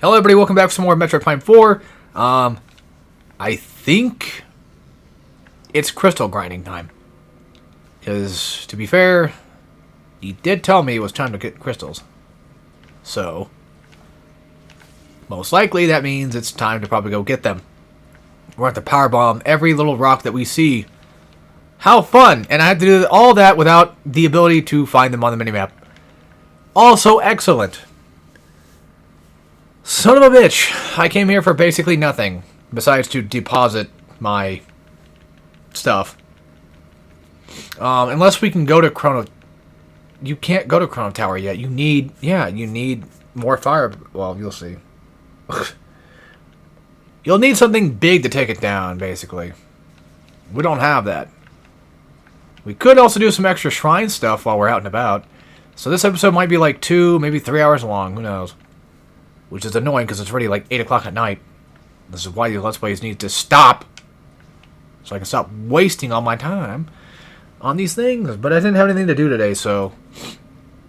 Hello everybody, welcome back for some more Metroid Prime 4. I think it's crystal grinding time. Because, to be fair, he did tell me it was time to get crystals. So, most likely that means it's time to probably go get them. We're going to powerbomb every little rock that we see. How fun! And I have to do all that without the ability to find them on the minimap. Also excellent. Son of a bitch! I came here for basically nothing, besides to deposit my stuff. Unless we can go to Chrono... You can't go to Chrono Tower yet. You need... Yeah, you need more fire... Well, you'll see. You'll need something big to take it down, basically. We don't have that. We could also do some extra shrine stuff while we're out and about. So this episode might be like 2, maybe 3 hours long. Who knows? Which is annoying because it's already like 8 o'clock at night. This is why the Let's Plays need to stop. So I can stop wasting all my time on these things. But I didn't have anything to do today, so...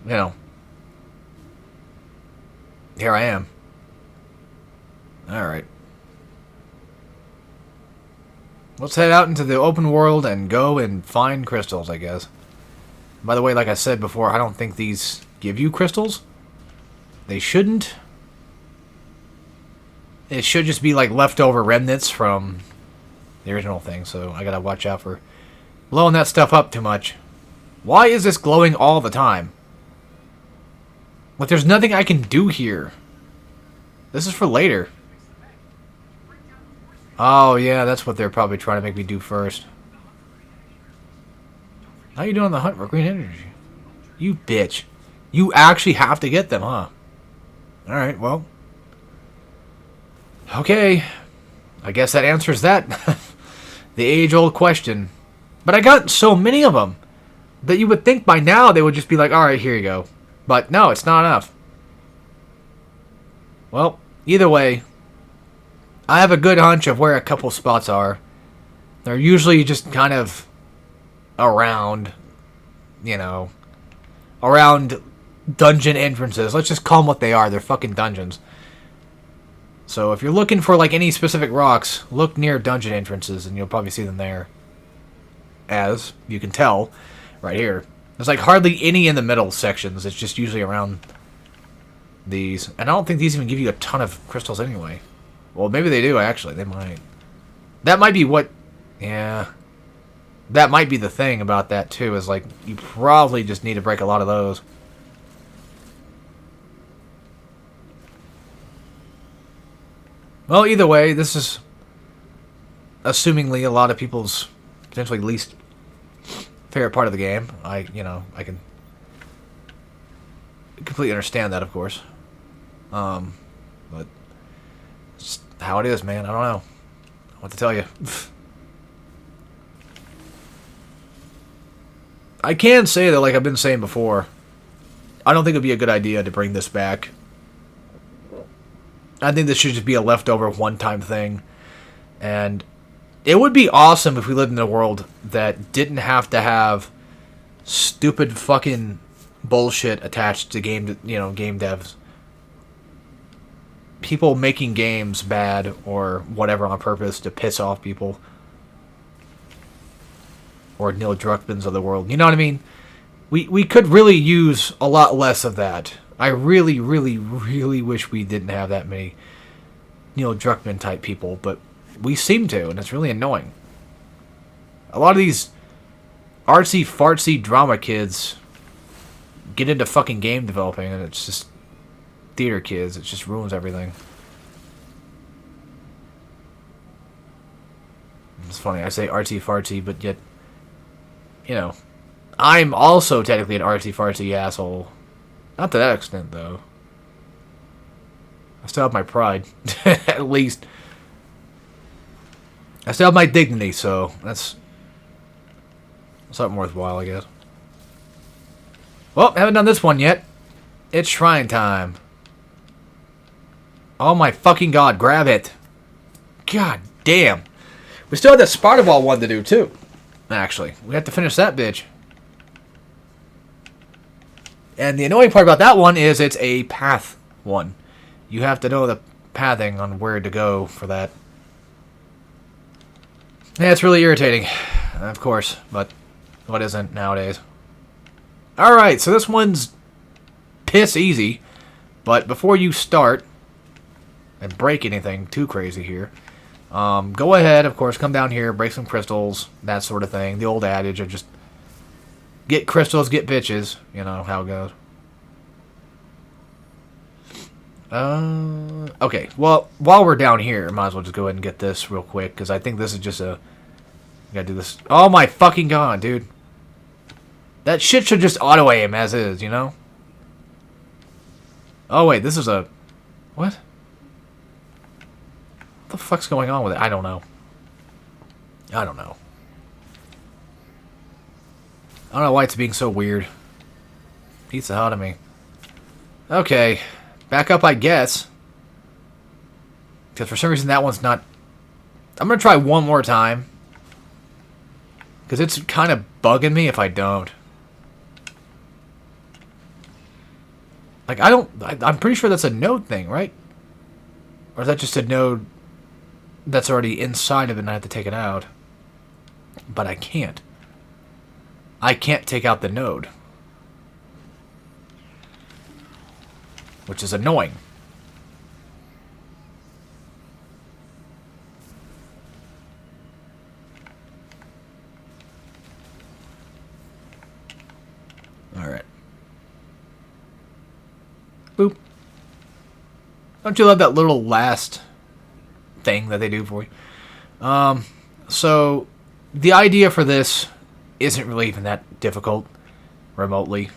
You know. Here I am. Alright. Let's head out into the open world and go and find crystals, I guess. By the way, like I said before, I don't think these give you crystals. They shouldn't. It should just be like leftover remnants from the original thing, so I gotta watch out for blowing that stuff up too much. Why is this glowing all the time? Like, there's nothing I can do here. This is for later. Oh, yeah, that's what they're probably trying to make me do first. How you doing on the hunt for green energy? You bitch. You actually have to get them, huh? Alright, well. Okay. I guess that answers that. The age-old question. But I got so many of them that you would think by now they would just be like, alright, here you go. But no, it's not enough. Well, either way, I have a good hunch of where a couple spots are. They're usually just kind of around, you know, around dungeon entrances. Let's just call them what they are. They're fucking dungeons. So if you're looking for like any specific rocks, look near dungeon entrances and you'll probably see them there. As you can tell right here. There's like hardly any in the middle sections. It's just usually around these. And I don't think these even give you a ton of crystals anyway. Well, maybe they do, actually. They might. That might be what... Yeah. That might be the thing about that, too, is, like, you probably just need to break a lot of those. Well, either way, this is assumingly a lot of people's potentially least favorite part of the game. I can completely understand that, of course. But... It's how it is, man. I don't know what to tell you. I can say that, like I've been saying before, I don't think it'd be a good idea to bring this back. I think this should just be a leftover one-time thing. And it would be awesome if we lived in a world that didn't have to have stupid fucking bullshit attached to game devs. People making games bad or whatever on purpose to piss off people. Or Neil Druckmann's of the world. You know what I mean? We could really use a lot less of that. I really, really, really wish we didn't have that many Neil Druckmann type people, but we seem to, and it's really annoying. A lot of these artsy-fartsy drama kids get into fucking game developing, and it's just theater kids. It just ruins everything. It's funny, I say artsy-fartsy, but yet, you know, I'm also technically an artsy-fartsy asshole. Not to that extent, though. I still have my pride. At least. I still have my dignity, so that's something worthwhile, I guess. Well, haven't done this one yet. It's shrine time. Oh my fucking god, grab it. God damn. We still have that Sparta Ball one to do, too. Actually, we have to finish that bitch. And the annoying part about that one is it's a path one. You have to know the pathing on where to go for that. Yeah, it's really irritating, of course, but what isn't nowadays? Alright, so this one's piss easy, but before you start and break anything too crazy here, go ahead, of course, come down here, break some crystals, that sort of thing. The old adage of just get crystals, get bitches, you know how it goes. Okay, well, while we're down here, might as well just go ahead and get this real quick, because I think this is just a... Gotta do this. Oh my fucking god, dude. That shit should just auto-aim as is, you know? Oh wait, this is a... What? What the fuck's going on with it? I don't know. I don't know. I don't know why it's being so weird. Beats the hell out of me. Okay. Back up, I guess. Because for some reason that one's not... I'm going to try one more time. Because it's kind of bugging me if I don't. Like, I'm pretty sure that's a node thing, right? Or is that just a node that's already inside of it and I have to take it out? But I can't. I can't take out the node. Which is annoying. Alright. Boop. Don't you love that little last thing that they do for you? So, the idea for this isn't really even that difficult remotely.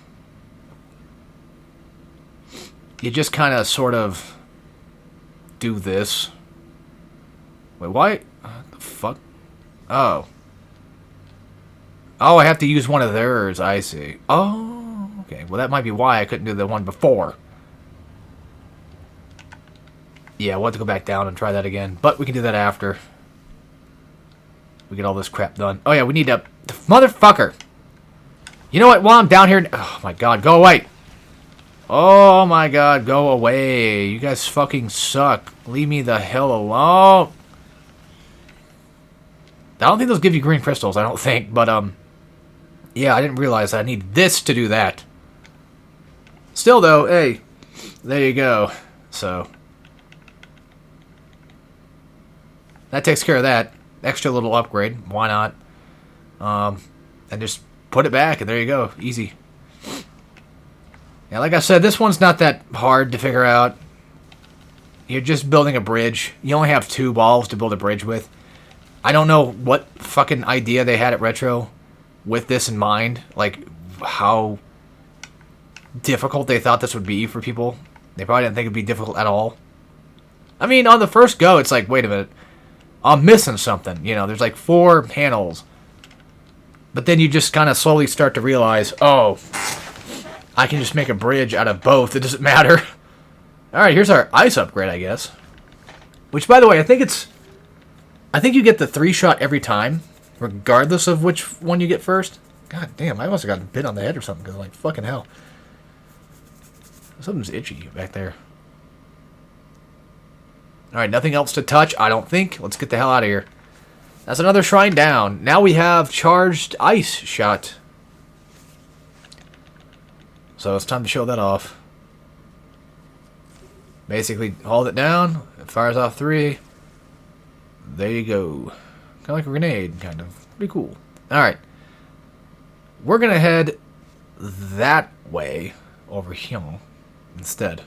You just kind of sort of do this. Wait, why? What the fuck? Oh. Oh, I have to use one of theirs, I see. Oh, okay. Well, that might be why I couldn't do the one before. Yeah, we'll have to go back down and try that again. But we can do that after we get all this crap done. Oh, yeah, we need to... Motherfucker! You know what? While I'm down here... Oh, my God. Go away! Oh, my God. Go away. You guys fucking suck. Leave me the hell alone. I don't think those give you green crystals. I don't think. But, yeah, I didn't realize I need this to do that. Still, though, hey, there you go. So, that takes care of that. Extra little upgrade. Why not? And just put it back, and there you go. Easy. Yeah, like I said, this one's not that hard to figure out. You're just building a bridge. You only have 2 balls to build a bridge with. I don't know what fucking idea they had at Retro with this in mind. Like, how difficult they thought this would be for people. They probably didn't think it'd be difficult at all. I mean, on the first go, it's like, wait a minute. I'm missing something. You know, there's like 4 panels. But then you just kind of slowly start to realize, oh, I can just make a bridge out of both. It doesn't matter. Alright, here's our ice upgrade, I guess. Which, by the way, I think you get the 3-shot every time, regardless of which one you get first. God damn, I must have gotten bit on the head or something, because like, fucking hell. Something's itchy back there. Alright, nothing else to touch, I don't think. Let's get the hell out of here. That's another shrine down. Now we have charged ice shot. So it's time to show that off. Basically, hold it down. It fires off 3. There you go. Kind of like a grenade, kind of. Pretty cool. Alright. We're going to head that way over here instead.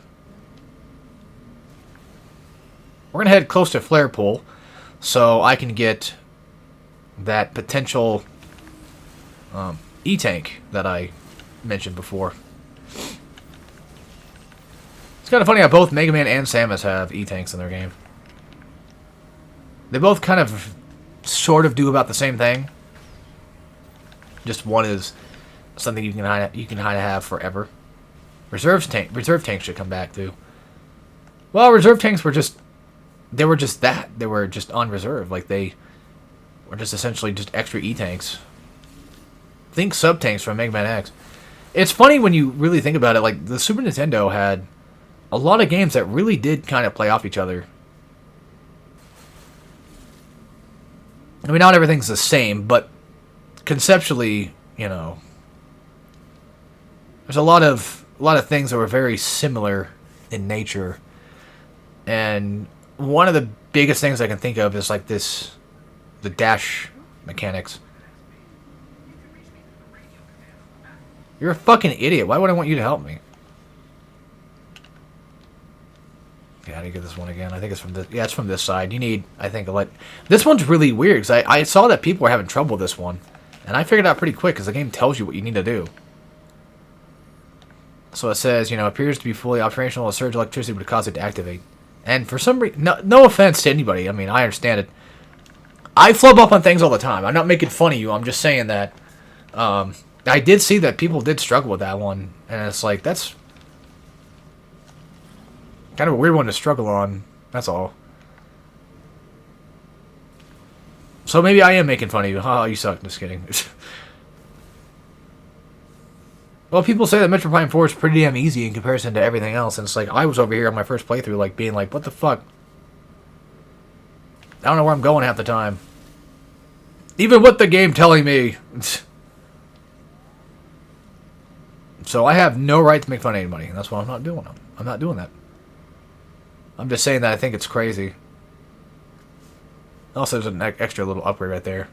We're going to head close to Flare Pool so I can get that potential E-Tank that I mentioned before. It's kind of funny how both Mega Man and Samus have E-Tanks in their game. They both kind of sort of do about the same thing. Just one is something you can kind of have forever. Reserve tanks should come back too. Well, reserve tanks were just they were just on reserve. Like they were just essentially just extra E-Tanks. Think sub tanks from Mega Man X. It's funny when you really think about it. Like the Super Nintendo had a lot of games that really did kind of play off each other. I mean, not everything's the same, but conceptually, you know, there's a lot of things that were very similar in nature. And one of the biggest things I can think of is like the dash mechanics. You're a fucking idiot. Why would I want you to help me? Yeah, how do you get this one again? I think it's from this. Yeah, it's from this side. You need, I think, this one's really weird because I saw that people were having trouble with this one, and I figured it out pretty quick because the game tells you what you need to do. So it says, you know, appears to be fully operational. A surge of electricity would cause it to activate. And for some reason, no offense to anybody. I mean, I understand it. I flub up on things all the time. I'm not making fun of you. I'm just saying that I did see that people did struggle with that one, and it's like that's kind of a weird one to struggle on. That's all. So maybe I am making fun of you. Oh, you suck. Just kidding. Well, people say that Metroid Prime 4 is pretty damn easy in comparison to everything else, and it's like, I was over here on my first playthrough, like, being like, what the fuck? I don't know where I'm going half the time. Even with the game telling me. So I have no right to make fun of anybody, and that's why I'm not doing it. I'm not doing that. I'm just saying that I think it's crazy. Also, there's an extra little upgrade right there.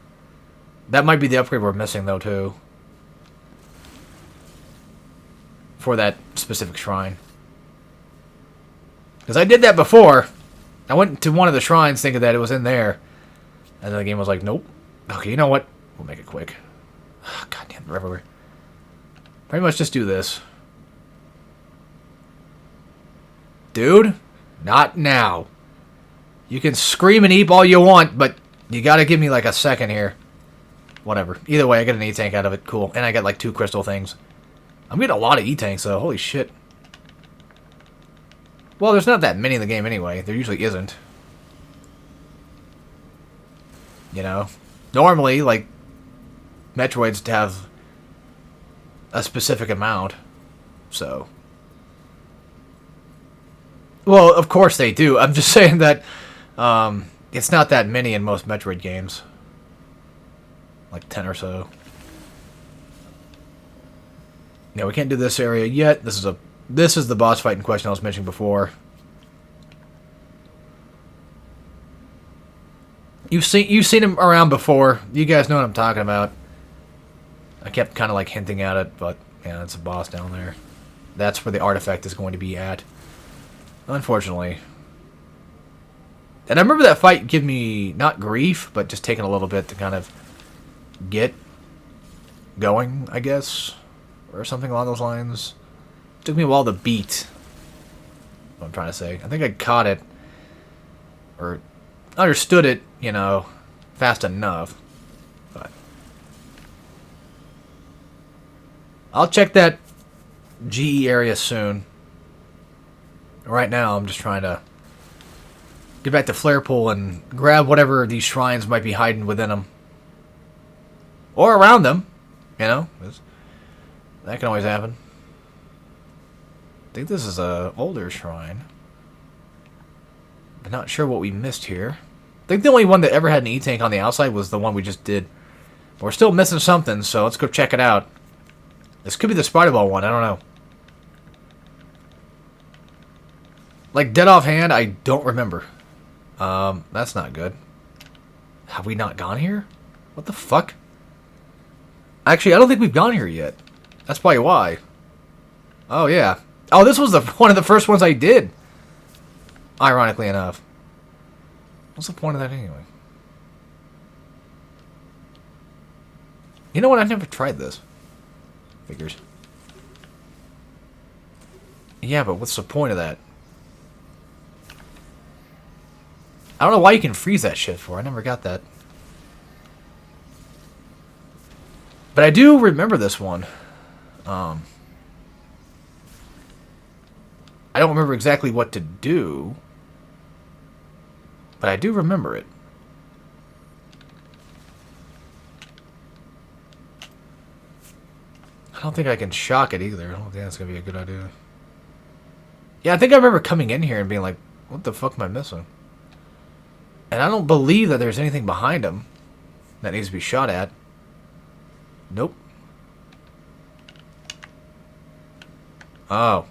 That might be the upgrade we're missing, though, too. For that specific shrine. Because I did that before. I went to one of the shrines thinking that it was in there. And then the game was like, nope. Okay, you know what? We'll make it quick. Oh, goddamn, they're everywhere. Pretty much just do this. Dude, not now. You can scream and eep all you want, but you gotta give me like a second here. Whatever. Either way, I get an E-tank out of it. Cool. And I get like 2 crystal things. I'm getting a lot of E-tanks, though. Holy shit. Well, there's not that many in the game anyway. There usually isn't. You know? Normally, like, Metroids have a specific amount. So. Well, of course they do. I'm just saying that it's not that many in most Metroid games. Like 10 or so. Yeah, we can't do this area yet. This is the boss fight in question I was mentioning before. You've seen him around before. You guys know what I'm talking about. I kept kind of like hinting at it, but yeah, it's a boss down there. That's where the artifact is going to be at. Unfortunately. And I remember that fight gave me not grief, but just taking a little bit to kind of get going, I guess. Or something along those lines. Took me a while to beat. What I'm trying to say. I think I caught it. Or understood it, you know, fast enough. But I'll check that GE area soon. Right now, I'm just trying to get back to Flare Pool and grab whatever these shrines might be hiding within them. Or around them, you know. That can always happen. I think this is a older shrine. I'm not sure what we missed here. I think the only one that ever had an E-tank on the outside was the one we just did. But we're still missing something, so let's go check it out. This could be the Spider Ball one, I don't know. Like, dead offhand, I don't remember. That's not good. Have we not gone here? What the fuck? Actually, I don't think we've gone here yet. That's probably why. Oh, yeah. Oh, this was one of the first ones I did. Ironically enough. What's the point of that anyway? You know what? I've never tried this. Figures. Yeah, but what's the point of that? I don't know why you can freeze that shit for. I never got that. But I do remember this one. I don't remember exactly what to do. But I do remember it. I don't think I can shock it either. I don't think that's going to be a good idea. Yeah, I think I remember coming in here and being like, what the fuck am I missing? And I don't believe that there's anything behind him that needs to be shot at. Nope. Oh.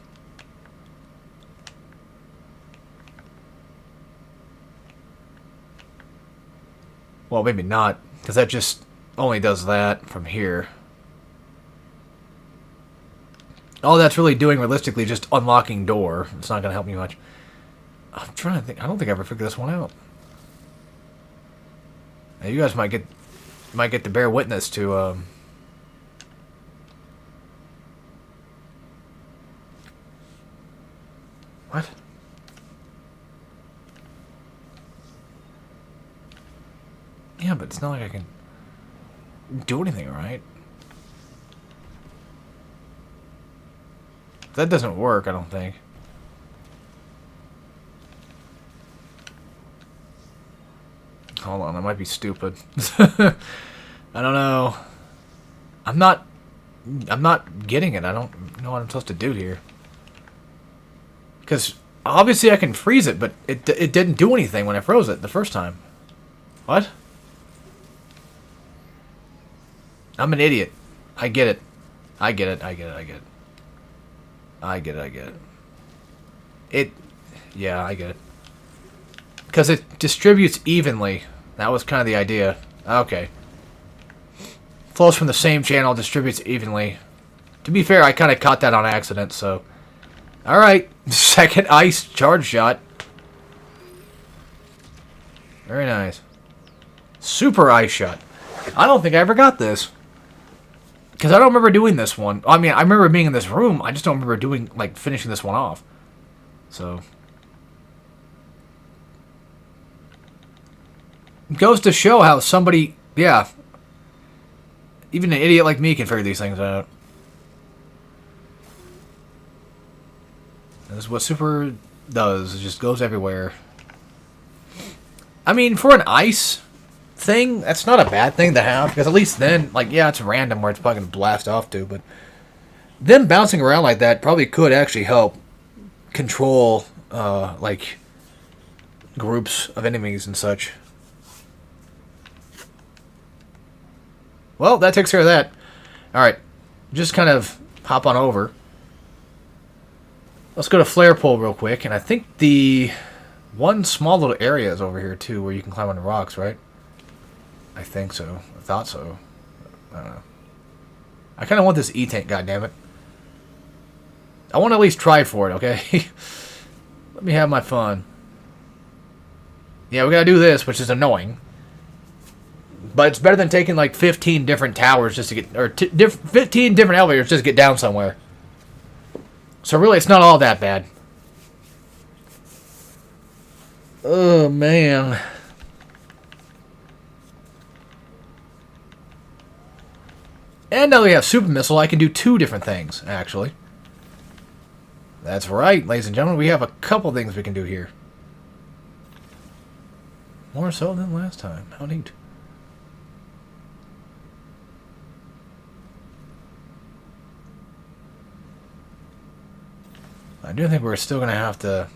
Well, maybe not, because that just only does that from here. All that's really doing, realistically, just unlocking door. It's not going to help me much. I'm trying to think. I don't think I ever figured this one out. Now, you guys might get to bear witness to what? Yeah, but it's not like I can do anything, right? That doesn't work, I don't think. Hold on, that might be stupid. I don't know. I'm not getting it. I don't know what I'm supposed to do here. Because obviously I can freeze it, but it didn't do anything when I froze it the first time. What? I'm an idiot. I get it. I get it. I get it. I get it. I get it. I get it. Yeah, I get it. Because it distributes evenly. That was kind of the idea. Okay. Flows from the same channel, distributes evenly. To be fair, I kind of caught that on accident, so... Alright. Second ice charge shot. Very nice. Super ice shot. I don't think I ever got this. Because I don't remember doing this one. I mean, I remember being in this room. I just don't remember doing, like, finishing this one off. So... Goes to show how somebody... Yeah. Even an idiot like me can figure these things out. This is what super does. It just goes everywhere. I mean, for an ice thing, that's not a bad thing to have. Because at least then, like, yeah, it's random where it's probably going to blast off to. But them bouncing around like that probably could actually help control, like, groups of enemies and such. Well, that takes care of that. Alright. Just kind of hop on over. Let's go to Flare Pole real quick. And I think the one small little area is over here, too, where you can climb on the rocks, right? I think so. I thought so. I don't know. I kind of want this E-Tank, goddammit. I want to at least try for it, okay? Let me have my fun. Yeah, we gotta do this, which is annoying. But it's better than taking like 15 different towers just to get... Or 15 different elevators just to get down somewhere. So really, it's not all that bad. Oh, man. And now that we have Super Missile, I can do 2 different things, actually. That's right, ladies and gentlemen. We have a couple things we can do here. More so than last time. How neat. I do think we're still going to have to...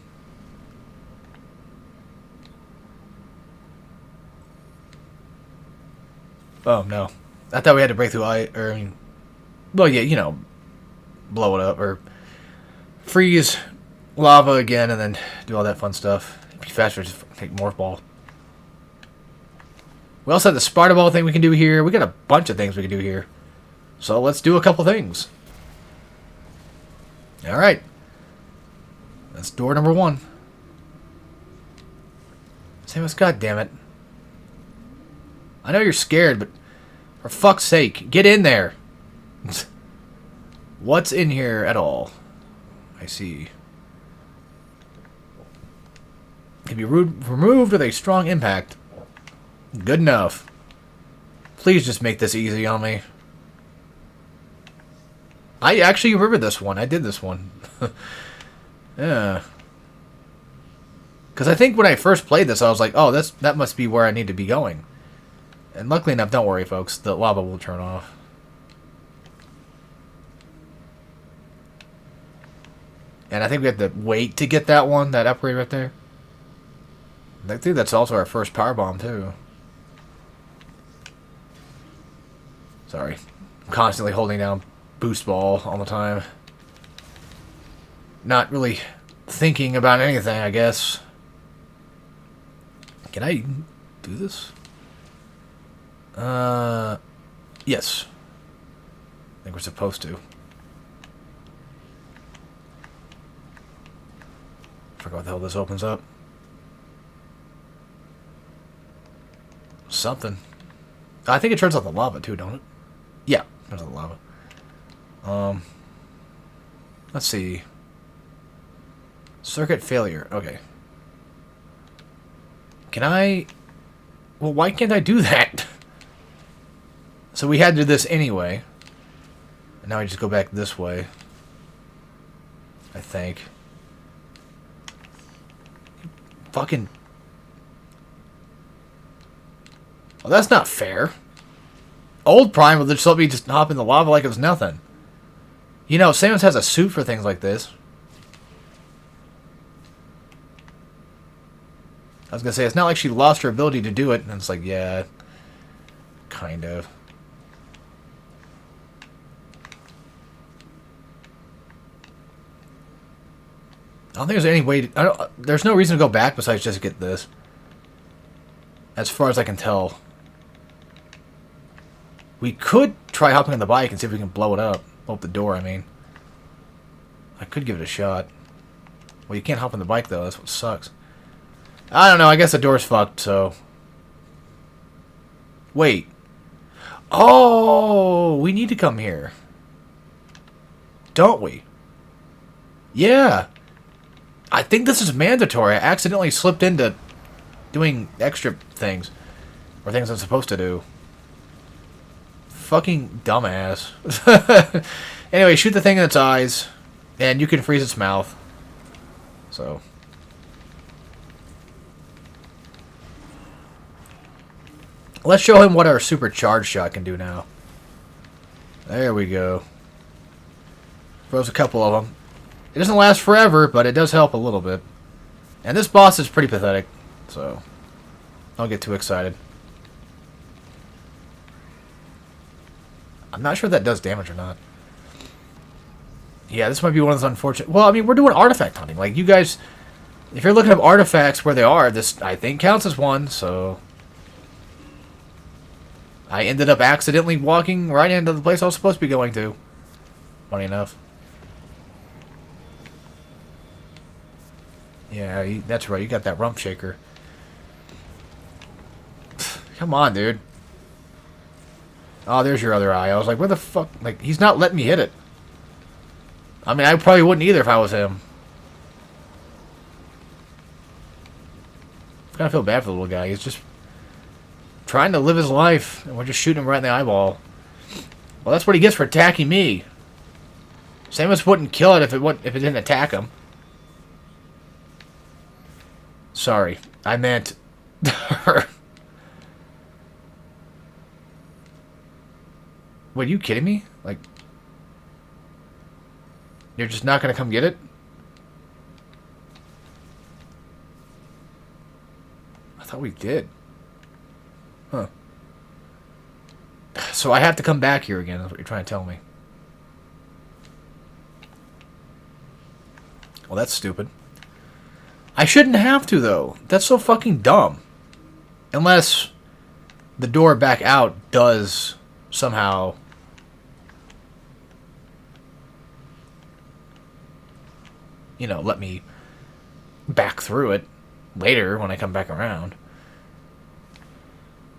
Oh, no. I thought we had to break through or, I mean... Well, yeah, you know... Blow it up, or... Freeze lava again, and then do all that fun stuff. It'd be faster to just take Morph Ball. We also have the Spider Ball thing we can do here. We got a bunch of things we can do here. So let's do a couple things. Alright. That's door number 1. Samus, goddammit. I know you're scared, but for fuck's sake, get in there. What's in here at all? I see. Can be removed with a strong impact. Good enough. Please just make this easy on me. I actually remember this one. I did this one. Yeah. Because I think when I first played this, I was like, oh, that must be where I need to be going. And luckily enough, don't worry, folks. The lava will turn off. And I think we have to wait to get that one, that upgrade right there. I think that's also our first power bomb, too. Sorry. I'm constantly holding down boost ball all the time. Not really thinking about anything, I guess. Can I do this? Yes. I think we're supposed to. Forgot what the hell this opens up. Something. I think it turns off the lava too, don't it? Yeah, turns off the lava. Let's see. Circuit failure. Okay. Can I... Well, why can't I do that? So we had to do this anyway. And now I just go back this way. I think. Fucking... Well, that's not fair. Old Prime will just let me just hop in the lava like it was nothing. You know, Samus has a suit for things like this. I was gonna say, it's not like she lost her ability to do it. And it's like, yeah, kind of. I don't think there's any way to... there's no reason to go back besides just get this. As far as I can tell. We could try hopping on the bike and see if we can blow it up. Blow up the door, I mean. I could give it a shot. Well, you can't hop on the bike, though. That's what sucks. I don't know. I guess the door's fucked, so... Wait. Oh! We need to come here. Don't we? Yeah. I think this is mandatory. I accidentally slipped into doing extra things. Or things I'm supposed to do. Fucking dumbass. Anyway, shoot the thing in its eyes. And you can freeze its mouth. So... Let's show him what our supercharged shot can do now. There we go. Throws a couple of them. It doesn't last forever, but it does help a little bit. And this boss is pretty pathetic, so don't get too excited. I'm not sure if that does damage or not. Yeah, this might be one of those unfortunate... Well, I mean, we're doing artifact hunting. Like, you guys... If you're looking at artifacts where they are, this, I think, counts as one, so... I ended up accidentally walking right into the place I was supposed to be going to. Funny enough. Yeah, that's right. You got that rump shaker. Come on, dude. Oh, there's your other eye. I was like, where the fuck? Like, he's not letting me hit it. I mean, I probably wouldn't either if I was him. I kind of feel bad for the little guy. He's just... trying to live his life, and we're just shooting him right in the eyeball. Well, that's what he gets for attacking me. Samus wouldn't kill it if it didn't attack him. Sorry, I meant her. Wait, are you kidding me? Like, you're just not gonna come get it? I thought we did. Huh. So I have to come back here again, is what you're trying to tell me. Well, that's stupid. I shouldn't have to, though. That's so fucking dumb. Unless the door back out does somehow... you know, let me back through it later when I come back around.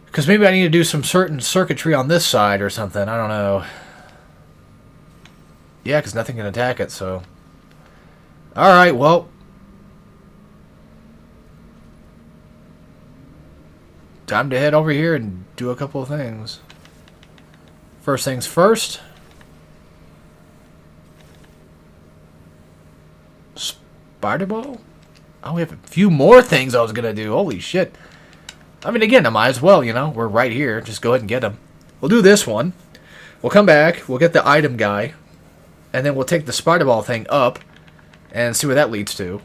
Because maybe I need to do some certain circuitry on this side or something. I don't know. Yeah, because nothing can attack it, so... Alright, well... time to head over here and do a couple of things. First things first. Spider Ball? Oh, we have a few more things I was going to do. Holy shit. I mean, again, I might as well, you know. We're right here. Just go ahead and get them. We'll do this one. We'll come back. We'll get the item guy. And then we'll take the Spider Ball thing up. and see where that leads to.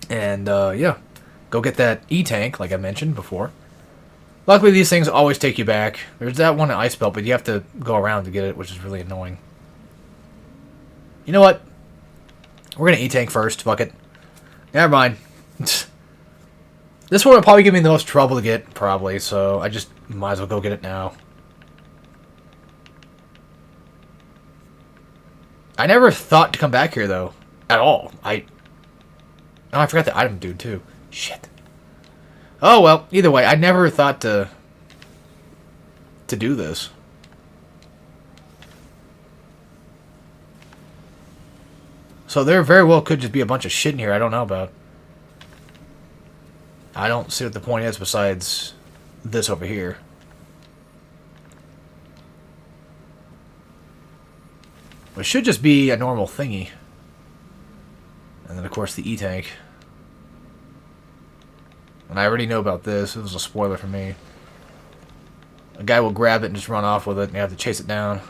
And, yeah. Go get that E-Tank, like I mentioned before. Luckily, these things always take you back. There's that one in Ice Belt, but you have to go around to get it, which is really annoying. You know what? We're going to E-Tank first. Fuck it. Never mind. This one will probably give me the most trouble to get, probably, so I just might as well go get it now. I never thought to come back here, though. At all. Oh, I forgot the item dude, too. Shit. Oh, well, either way, I never thought to do this. So there very well could just be a bunch of shit in here I don't know about. I don't see what the point is besides this over here. It should just be a normal thingy. And then, of course, the E-Tank. And I already know about this. This was a spoiler for me. A guy will grab it and just run off with it, and you have to chase it down.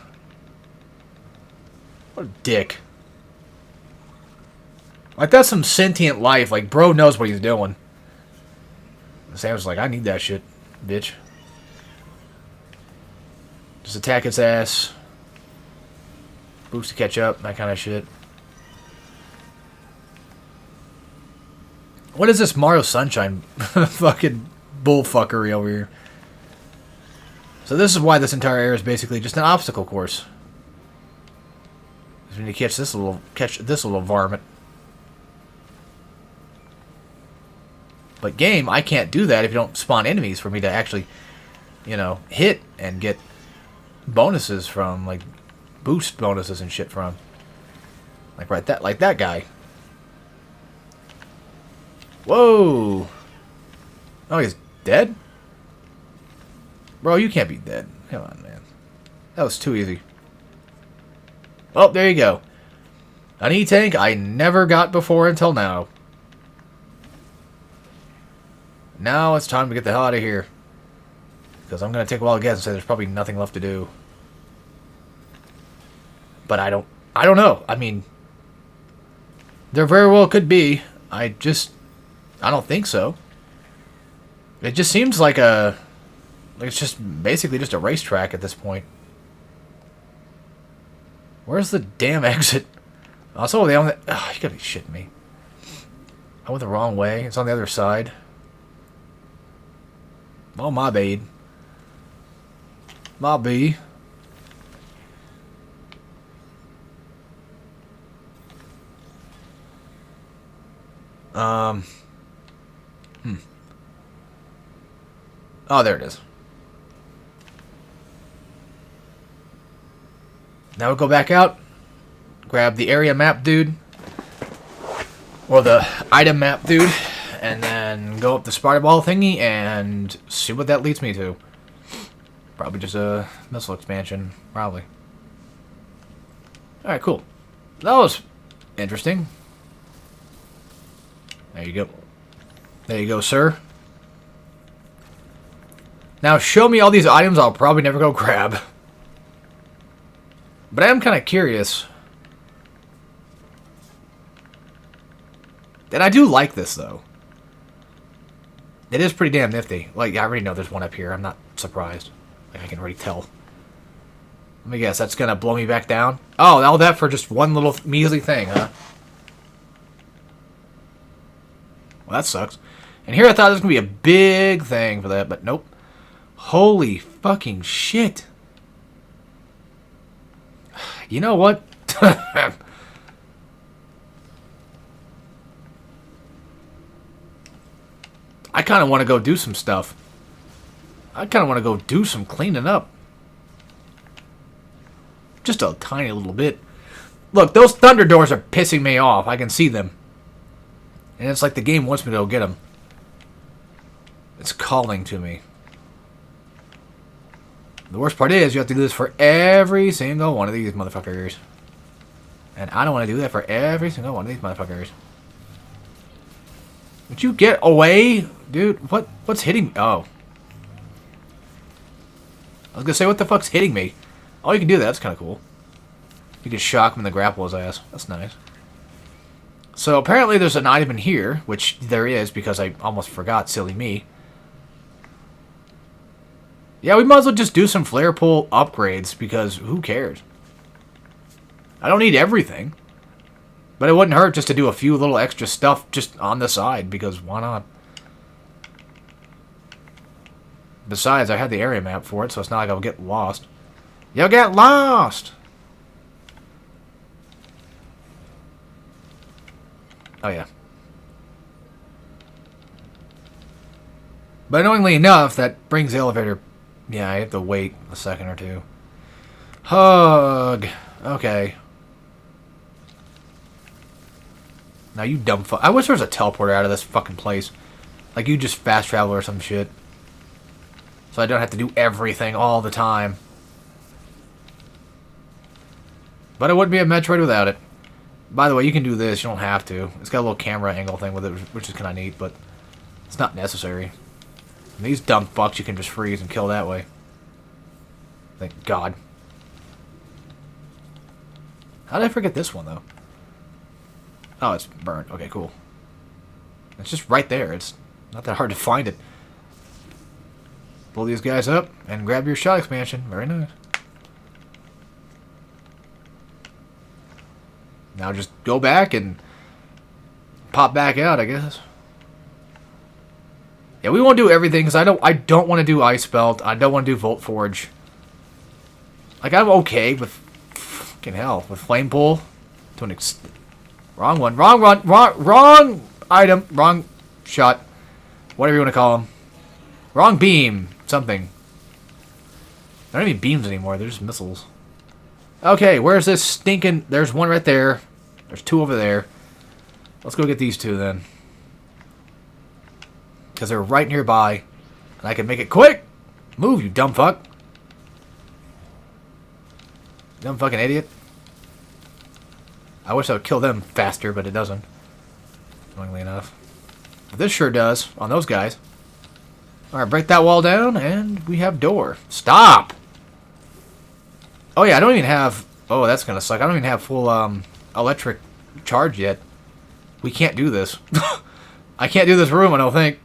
What a dick. Like, that's some sentient life. Like, bro knows what he's doing. Sam was like, I need that shit, bitch. Just attack its ass. Boost to catch up, that kind of shit. What is this Mario Sunshine fucking bullfuckery over here? So this is why this entire area is basically just an obstacle course. We need to catch this little varmint. But game, I can't do that if you don't spawn enemies for me to actually, you know, hit and get bonuses from, like boost bonuses and shit from. Like like that guy. Whoa! Oh, he's dead? Bro, you can't be dead. Come on, man. That was too easy. Oh, there you go. An E-Tank I never got before until now. Now it's time to get the hell out of here. Because I'm going to take a while to guess and say there's probably nothing left to do. But I don't know. I mean, there very well could be. I don't think so. It just seems like it's just basically just a racetrack at this point. Where's the damn exit? Also, you gotta be shitting me. I went the wrong way. It's on the other side. Oh, my bad. My bad. Oh, there it is. Now we'll go back out, grab the area map dude, or the item map dude, and then go up the spider ball thingy and see what that leads me to. Probably just a missile expansion, probably. Alright, cool. That was interesting. There you go. There you go, sir. Now show me all these items I'll probably never go grab. But I am kind of curious. And I do like this, though. It is pretty damn nifty. Like, I already know there's one up here. I'm not surprised. Like, I can already tell. Let me guess, that's going to blow me back down? Oh, all that for just one little measly thing, huh? Well, that sucks. And here I thought there was going to be a big thing for that, but nope. Holy fucking shit. You know what? I kind of want to go do some stuff. I kind of want to go do some cleaning up. Just a tiny little bit. Look, those thunder doors are pissing me off. I can see them. And it's like the game wants me to go get them. It's calling to me. The worst part is you have to do this for every single one of these motherfuckers. And I don't want to do that for every single one of these motherfuckers. Would you get away? Dude, what's hitting me? Oh. I was going to say, what the fuck's hitting me? Oh, you can do that. That's kind of cool. You can shock him and then grapple his ass. That's nice. So apparently there's an item in here, which there is because I almost forgot, silly me. Yeah, we might as well just do some flare pool upgrades because who cares? I don't need everything. But it wouldn't hurt just to do a few little extra stuff just on the side because why not? Besides, I had the area map for it, so it's not like I'll get lost. You'll get lost! Oh, yeah. But annoyingly enough, that brings the elevator... Yeah, I have to wait a second or two. Hug! Okay. Now you dumb fuck. I wish there was a teleporter out of this fucking place. Like you just fast travel or some shit. So I don't have to do everything all the time. But it wouldn't be a Metroid without it. By the way, you can do this. You don't have to. It's got a little camera angle thing with it, which is kind of neat, but it's not necessary. And these dumb fucks you can just freeze and kill that way. Thank God. How did I forget this one, though? Oh, it's burnt. Okay, cool. It's just right there. It's not that hard to find it. Pull these guys up and grab your shot expansion. Very nice. Now just go back and pop back out, I guess. Yeah, we won't do everything because I don't want to do Ice Belt. I don't want to do Volt Forge. Like I'm okay with fucking hell with Flame Pool to an extent. Wrong one. Wrong item. Wrong shot. Whatever you want to call them. Wrong beam. Something. They're not even beams anymore. They're just missiles. Okay, where's this stinking... There's one right there. There's two over there. Let's go get these two then. Because they're right nearby. And I can make it quick. Move, you dumb fuck. Dumb fucking idiot. I wish I would kill them faster, but it doesn't. Annoyingly enough. But this sure does on those guys. Alright, break that wall down, and we have door. Stop! Oh yeah, I don't even have... Oh, that's gonna suck. I don't even have full electric charge yet. We can't do this. I can't do this room, I don't think.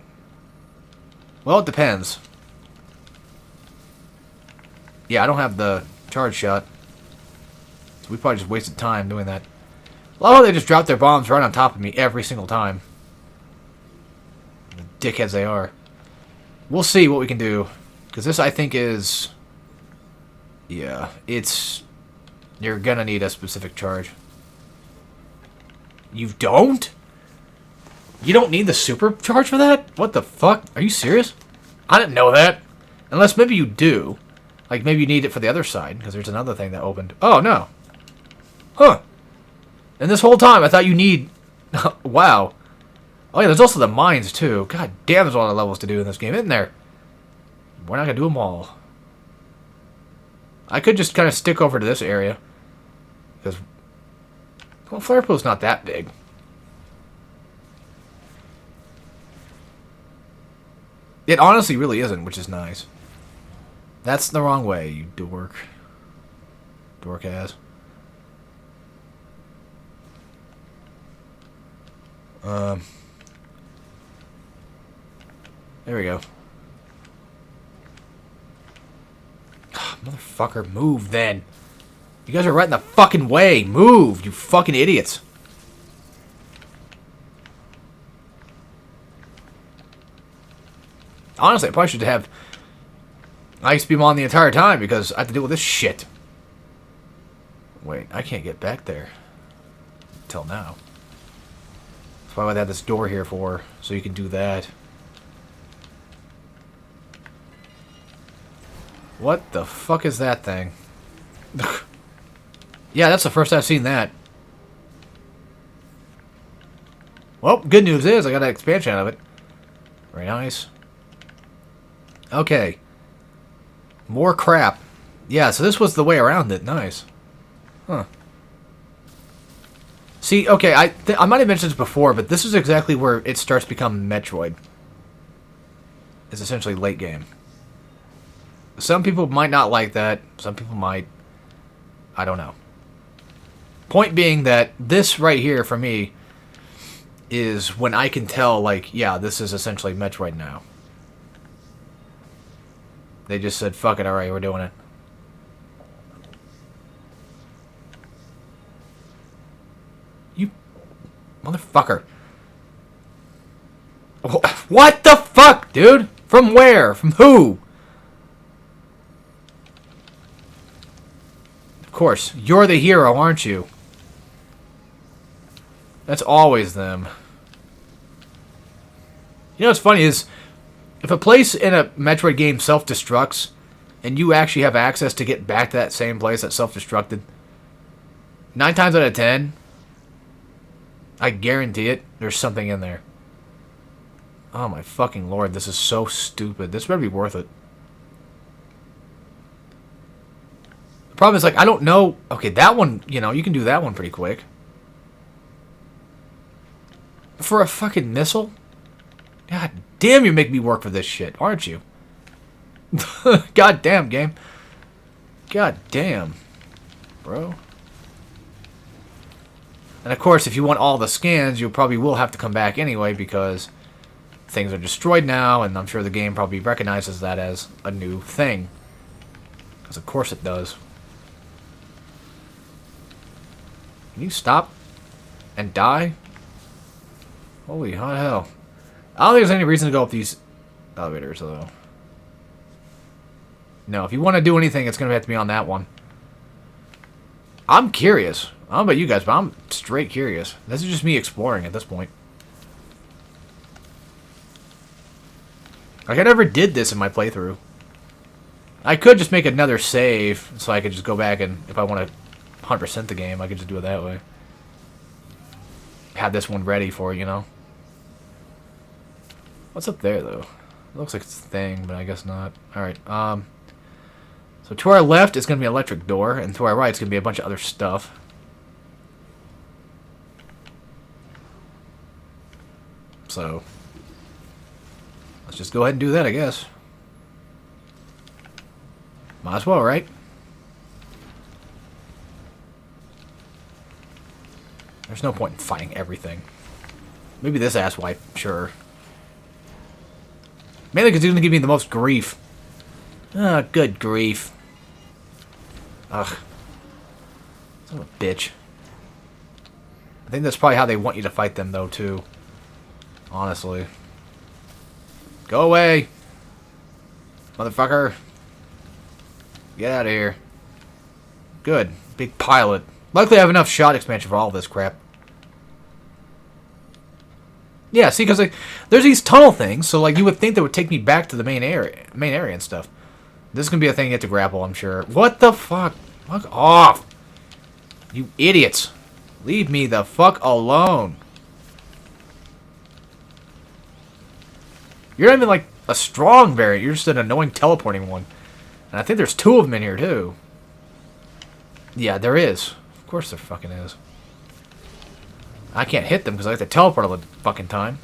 Well, it depends. Yeah, I don't have the charge shot. So we probably just wasted time doing that. I love how they just drop their bombs right on top of me every single time. The dickheads they are. We'll see what we can do. Because this, I think, is... Yeah, it's... You're gonna need a specific charge. You don't? You don't need the super charge for that? What the fuck? Are you serious? I didn't know that. Unless maybe you do. Like, maybe you need it for the other side. Because there's another thing that opened. Oh, no. Huh. And this whole time, I thought you need... Wow. Oh, yeah, there's also the mines, too. God damn, there's a lot of levels to do in this game, isn't there? We're not going to do them all. I could just kind of stick over to this area. Because... Well, Flare Pool's not that big. It honestly really isn't, which is nice. That's the wrong way, you dork. Dork ass. There we go. Motherfucker, move then. You guys are right in the fucking way. Move, you fucking idiots. Honestly, I probably should have Ice Beam on the entire time because I have to deal with this shit. Wait, I can't get back there. Until now. That's why I have this door here for, so you can do that. What the fuck is that thing? Yeah, that's the first I've seen that. Well, good news is I got an expansion out of it. Very nice. Okay. More crap. Yeah, so this was the way around it. Nice. Huh. See, okay, I might have mentioned this before, but this is exactly where it starts to become Metroid. It's essentially late game. Some people might not like that. Some people might. I don't know. Point being that this right here, for me, is when I can tell, like, yeah, this is essentially Metroid now. They just said, fuck it, alright, we're doing it. You motherfucker. What the fuck, dude? From where? From who? Of course, you're the hero, aren't you? That's always them. You know what's funny is, if a place in a Metroid game self-destructs, and you actually have access to get back to that same place that self-destructed, 9 times out of 10, I guarantee it, there's something in there. Oh my fucking lord, this is so stupid. This better be worth it. The problem is, like, I don't know... Okay, that one, you know, you can do that one pretty quick. For a fucking missile? God damn, you make me work for this shit, aren't you? God damn, game. God damn. Bro. And of course, if you want all the scans, you probably will have to come back anyway, because things are destroyed now, and I'm sure the game probably recognizes that as a new thing. Because of course it does. Can you stop and die? Holy hot hell. I don't think there's any reason to go up these elevators, though. No, if you want to do anything, it's going to have to be on that one. I'm curious. I don't know about you guys, but I'm straight curious. This is just me exploring at this point. Like, I never did this in my playthrough. I could just make another save, so I could just go back and, if I want to 100% the game, I could just do it that way. Have this one ready for it, you know? What's up there, though? It looks like it's a thing, but I guess not. Alright, so to our left is going to be an electric door, and to our right is going to be a bunch of other stuff. So, let's just go ahead and do that, I guess. Might as well, right? There's no point in fighting everything. Maybe this asswipe, sure. Mainly because he's going to give me the most grief. Ah, good grief. Ugh. Son of a bitch. I think that's probably how they want you to fight them, though, too. Honestly. Go away! Motherfucker. Get out of here. Good. Big pilot. Luckily I have enough shot expansion for all this crap. Yeah, see, because like, there's these tunnel things, so like you would think that would take me back to the main area and stuff. This is going to be a thing you have to grapple, I'm sure. What the fuck? Fuck off! You idiots. Leave me the fuck alone. You're not even like a strong variant, you're just an annoying teleporting one. And I think there's 2 of them in here too. Yeah, there is. Of course there fucking is. I can't hit them because I have to teleport all the fucking time.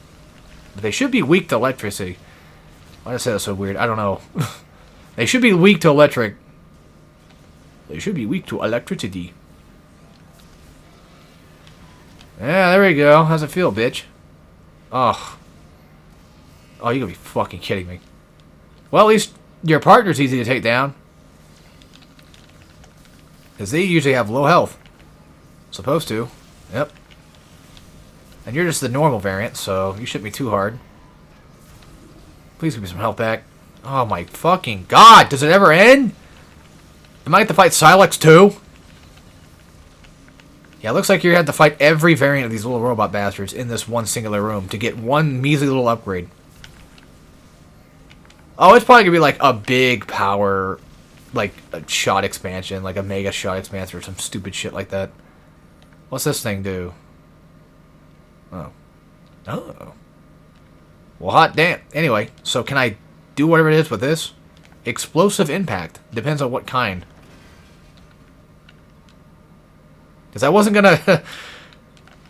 But they should be weak to electricity. Why did I say that so weird? I don't know. They should be weak to electric. They should be weak to electricity. Yeah, there we go. How's it feel, bitch? Oh. Oh, you gotta be fucking kidding me. Well, at least your partner's easy to take down. Because they usually have low health. Supposed to. Yep. And you're just the normal variant, so you shouldn't be too hard. Please give me some health back. Oh my fucking god! Does it ever end? Am I have to fight Silex too? Yeah, it looks like you have to fight every variant of these little robot bastards in this one singular room to get one measly little upgrade. Oh, it's probably gonna be like a big power, like a shot expansion, like a mega shot expansion or some stupid shit like that. What's this thing do? Oh. Oh. Well, hot damn. Anyway, so can I do whatever it is with this? Explosive impact. Depends on what kind. Because I wasn't gonna...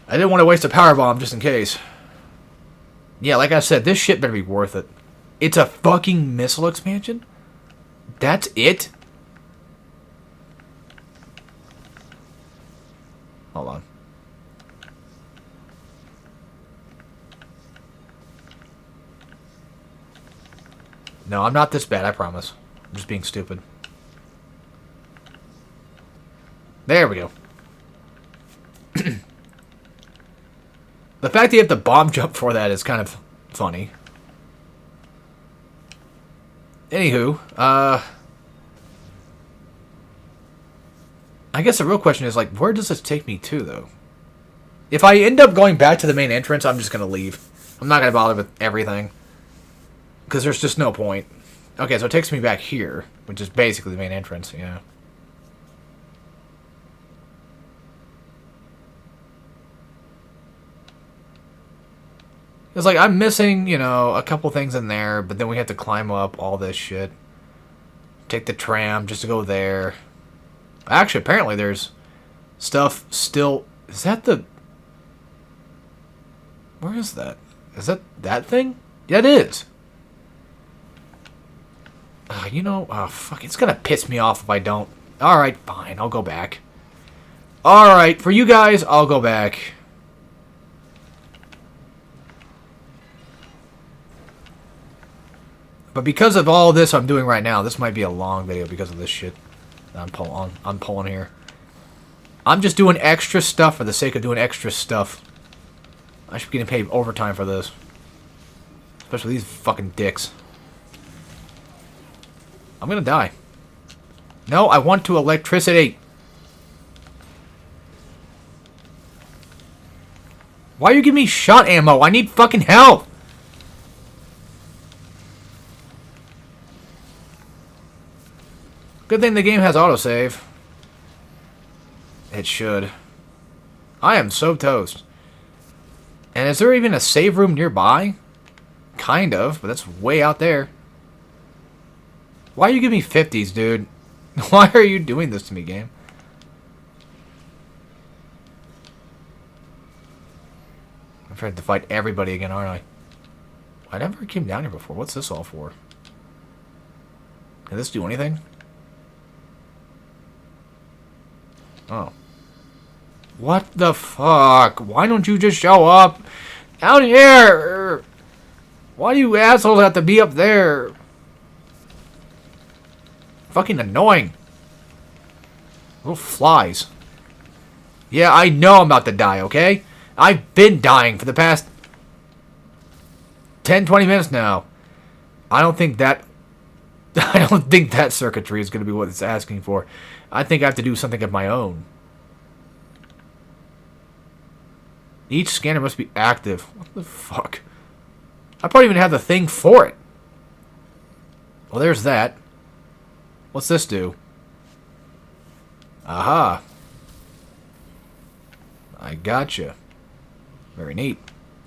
I didn't want to waste a power bomb just in case. Yeah, like I said, this shit better be worth it. It's a fucking missile expansion? That's it? Hold on. No, I'm not this bad, I promise. I'm just being stupid. There we go. The fact that you have to bomb jump for that is kind of funny. Anywho, I guess the real question is, like, where does this take me to, though? If I end up going back to the main entrance, I'm just going to leave. I'm not going to bother with everything. Because there's just no point. Okay, so it takes me back here, which is basically the main entrance, yeah. It's like, I'm missing, you know, a couple things in there, but then we have to climb up all this shit. Take the tram just to go there. Actually, apparently there's stuff still... Is that the... Where is that? Is that thing? Yeah, it is. You know, oh, fuck, it's gonna piss me off if I don't. Alright, fine, I'll go back. Alright, for you guys, I'll go back. But because of all this I'm doing right now, this might be a long video because of this shit that I'm pulling here. I'm just doing extra stuff for the sake of doing extra stuff. I should be getting paid overtime for this. Especially these fucking dicks. I'm gonna die. No, I want to electricity. Why are you giving me shot ammo? I need fucking help. Good thing the game has autosave. It should. I am so toast. And is there even a save room nearby? Kind of, but that's way out there. Why are you giving me 50s, dude? Why are you doing this to me, game? I'm trying to fight everybody again, aren't I? I never came down here before. What's this all for? Can this do anything? Oh. What the fuck? Why don't you just show up down here? Why do you assholes have to be up there? Fucking annoying. Little flies. Yeah, I know I'm about to die, okay? I've been dying for the past 10, 20 minutes now. I don't think that circuitry is going to be what it's asking for. I think I have to do something of my own. Each scanner must be active. What the fuck? I probably even have the thing for it. Well, there's that. What's this do? Aha. I gotcha. Very neat.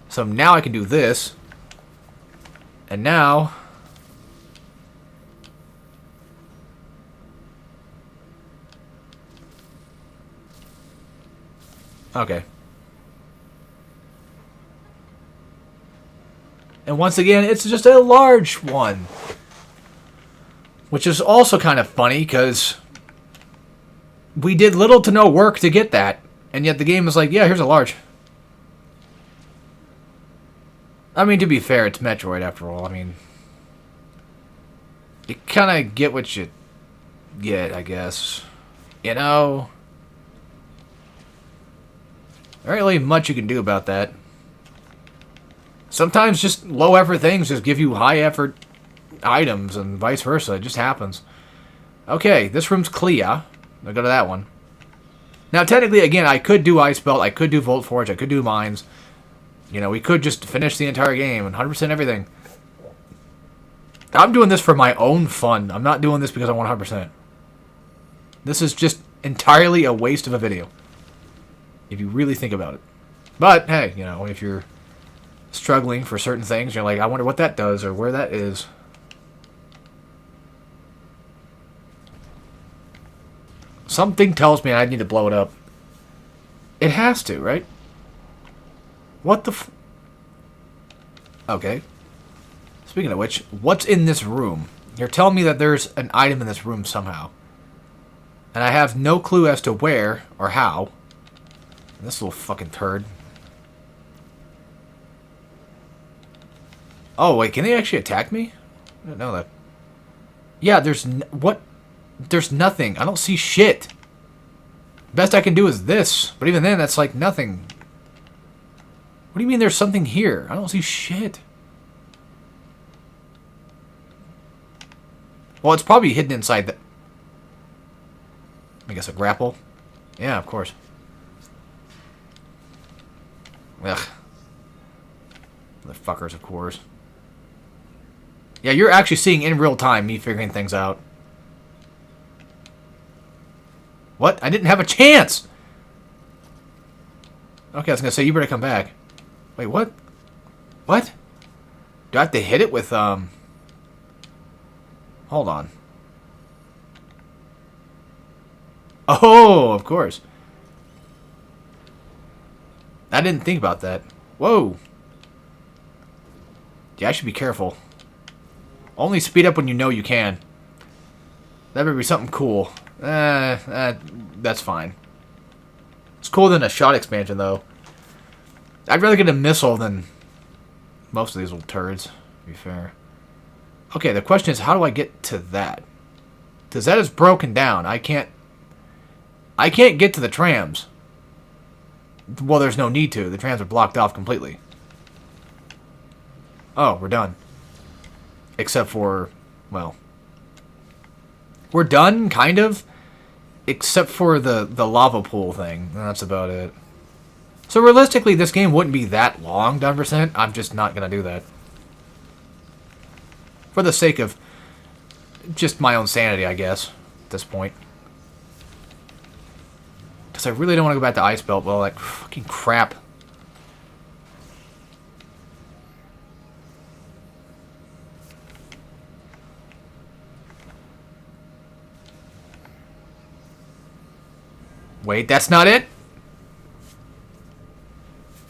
So now I can do this. And now... Okay. And once again, it's just a large one. Which is also kind of funny, because we did little to no work to get that. And yet the game is like, yeah, here's a large. I mean, to be fair, it's Metroid after all. I mean, you kind of get what you get, I guess. You know? There ain't really much you can do about that. Sometimes just low effort things just give you high effort items and vice versa. It just happens. Okay, this room's clear. I'll go to that one. Now, technically, again, I could do Ice Belt, I could do Volt Forge, I could do Mines. You know, we could just finish the entire game and 100% everything. I'm doing this for my own fun. I'm not doing this because I want 100%. This is just entirely a waste of a video. If you really think about it. But, hey, you know, if you're struggling for certain things, you're like, I wonder what that does or where that is. Something tells me I need to blow it up. It has to, right? What the f... Okay. Speaking of which, what's in this room? You're telling me that there's an item in this room somehow. And I have no clue as to where or how. This little fucking turd. Oh, wait, can they actually attack me? I didn't know that. Yeah, there's... What? There's nothing. I don't see shit. Best I can do is this. But even then, that's like nothing. What do you mean there's something here? I don't see shit. Well, it's probably hidden inside the... I guess a grapple? Yeah, of course. Ugh. Motherfuckers, of course. Yeah, you're actually seeing in real time me figuring things out. What? I didn't have a chance! Okay, I was gonna say, you better come back. Wait, what? What? Do I have to hit it with, Hold on. Oh, of course. I didn't think about that. Whoa. Yeah, I should be careful. Only speed up when you know you can. That would be something cool. That's fine. It's cooler than a shot expansion, though. I'd rather get a missile than most of these little turds, to be fair. Okay, the question is, how do I get to that? Because that is broken down. I can't get to the trams. Well, there's no need to. The trams are blocked off completely. Oh, we're done. Except for, well... We're done, kind of. Except for the lava pool thing. That's about it. So realistically, this game wouldn't be that long to understand. I'm just not going to do that. For the sake of just my own sanity, I guess, at this point. Because I really don't want to go back to Ice Belt, but like, fucking crap. Wait, that's not it?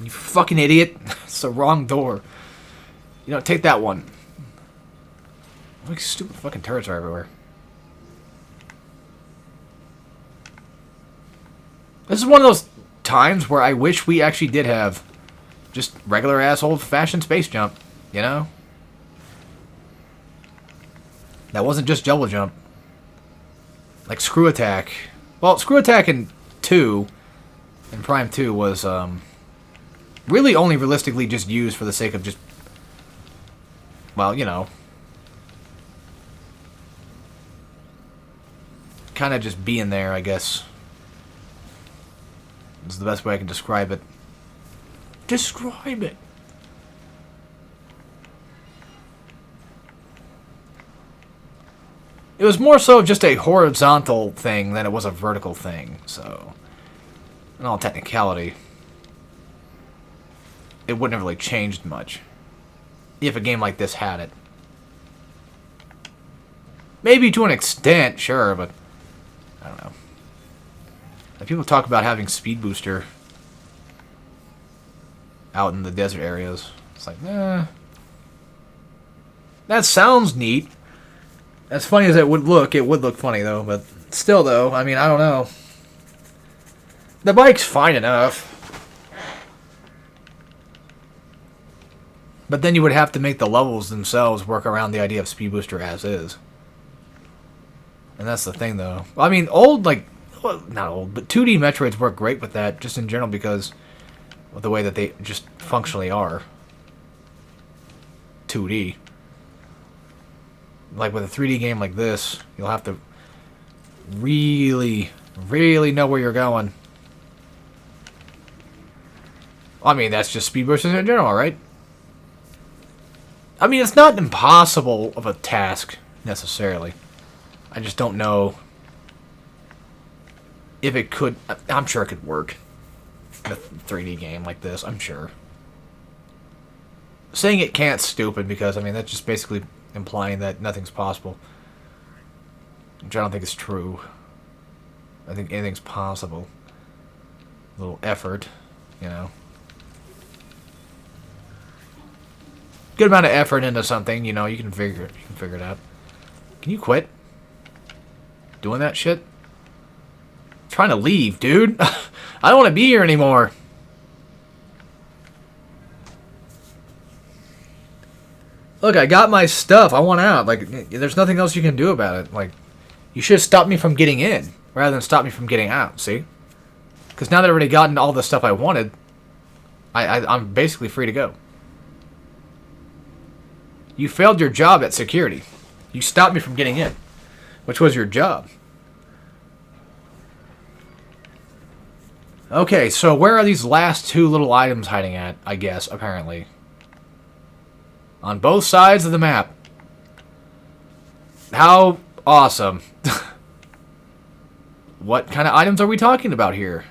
You fucking idiot. It's the wrong door. You know, take that one. Like stupid fucking turrets are everywhere. This is one of those times where I wish we actually did have just regular ass old-fashioned space jump, you know? That wasn't just double jump. Like screw attack. Well, screw attack in 2, in Prime 2 was really only realistically just used for the sake of just, well, you know, kind of just being there, I guess. Is the best way I can describe it. Describe it. It was more so just a horizontal thing than it was a vertical thing, so in all technicality, it wouldn't have really changed much if a game like this had it. Maybe to an extent, sure, but I don't know. And people talk about having Speed Booster out in the desert areas. It's like, that sounds neat. As funny as it would look funny, though. But still, though, I mean, I don't know. The bike's fine enough. But then you would have to make the levels themselves work around the idea of Speed Booster as is. And that's the thing, though. I mean, old, like... Well, not old, but 2D Metroids work great with that, just in general, because of the way that they just functionally are. 2D. Like with a 3D game like this, you'll have to really, really know where you're going. I mean, that's just Speed Boosters in general, right? I mean, it's not impossible of a task, necessarily. I just don't know if it could... I'm sure it could work in a 3D game like this, I'm sure. Saying it can't's stupid, because, I mean, that's just basically implying that nothing's possible. Which I don't think is true. I think anything's possible. A little effort, you know. Good amount of effort into something, you know, you can figure it out. Can you quit doing that shit? I'm trying to leave, dude. I don't want to be here anymore. Look, I got my stuff. I want out. Like, there's nothing else you can do about it. Like, you should have stopped me from getting in rather than stop me from getting out, see? Because now that I've already gotten all the stuff I wanted, I'm basically free to go. You failed your job at security. You stopped me from getting in, which was your job. Okay, so where are these last two little items hiding at, I guess, apparently? On both sides of the map. How awesome. What kind of items are we talking about here?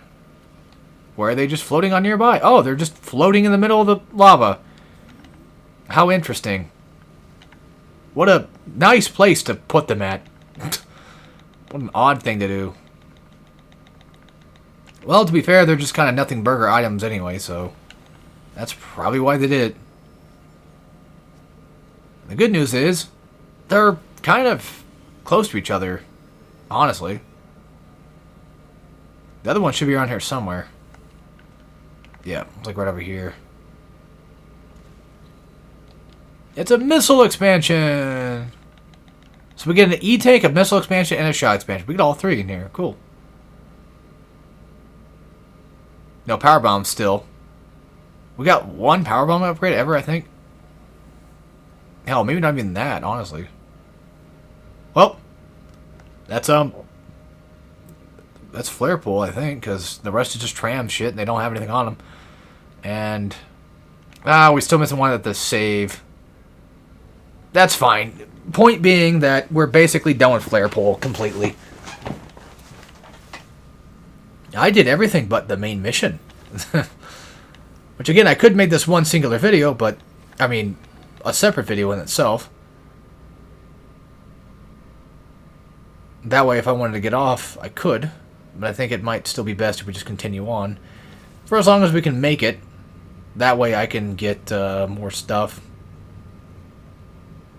Where are they just floating on nearby? Oh, they're just floating in the middle of the lava. How interesting. What a nice place to put them at. What an odd thing to do. Well, to be fair, they're just kind of nothing burger items anyway, so that's probably why they did it. The good news is, they're kind of close to each other, honestly. The other one should be around here somewhere. Yeah, it's like right over here. It's a missile expansion! So we get an E-tank, a missile expansion, and a shot expansion. We get all three in here. Cool. No, power bomb still. We got one power bomb upgrade ever, I think. Hell, maybe not even that, honestly. Well, that's flare pool, I think, because the rest is just tram shit, and they don't have anything on them. And we're still missing one at the save. That's fine. Point being that we're basically done with flare pool completely. I did everything but the main mission. Which, again, I could make this one singular video, but, I mean, a separate video in itself. That way, if I wanted to get off, I could. But I think it might still be best if we just continue on. For as long as we can make it. That way I can get more stuff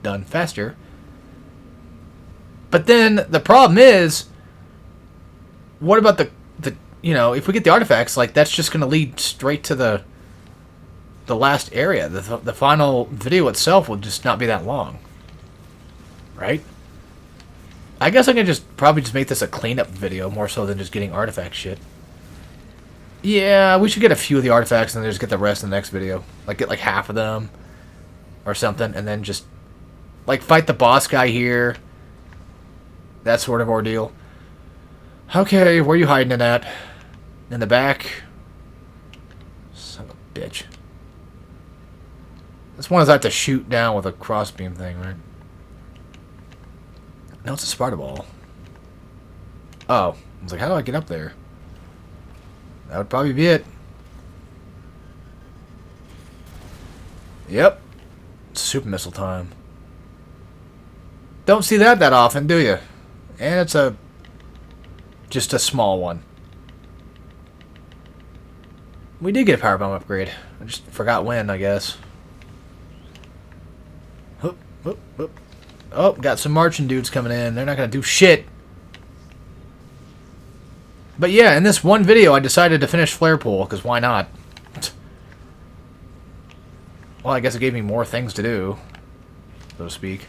done faster. But then, the problem is, what about the you know, if we get the artifacts, like, that's just going to lead straight to the last area. The final video itself will just not be that long. Right? I guess I can probably just make this a cleanup video more so than just getting artifact shit. Yeah, we should get a few of the artifacts and then just get the rest in the next video. Like, get like half of them or something, and then just, like, fight the boss guy here. That sort of ordeal. Okay, where are you hiding in at? In the back? Son of a bitch. This one is I have to shoot down with a crossbeam thing, right? No, it's a Sparta ball. Oh. I was like, how do I get up there? That would probably be it. Yep. It's super missile time. Don't see that often, do you? And it's just a small one. We did get a power bomb upgrade. I just forgot when, I guess. Whoop, whoop, whoop. Oh, got some marching dudes coming in. They're not going to do shit. But yeah, in this one video, I decided to finish Flare Pool, because why not? Well, I guess it gave me more things to do, so to speak.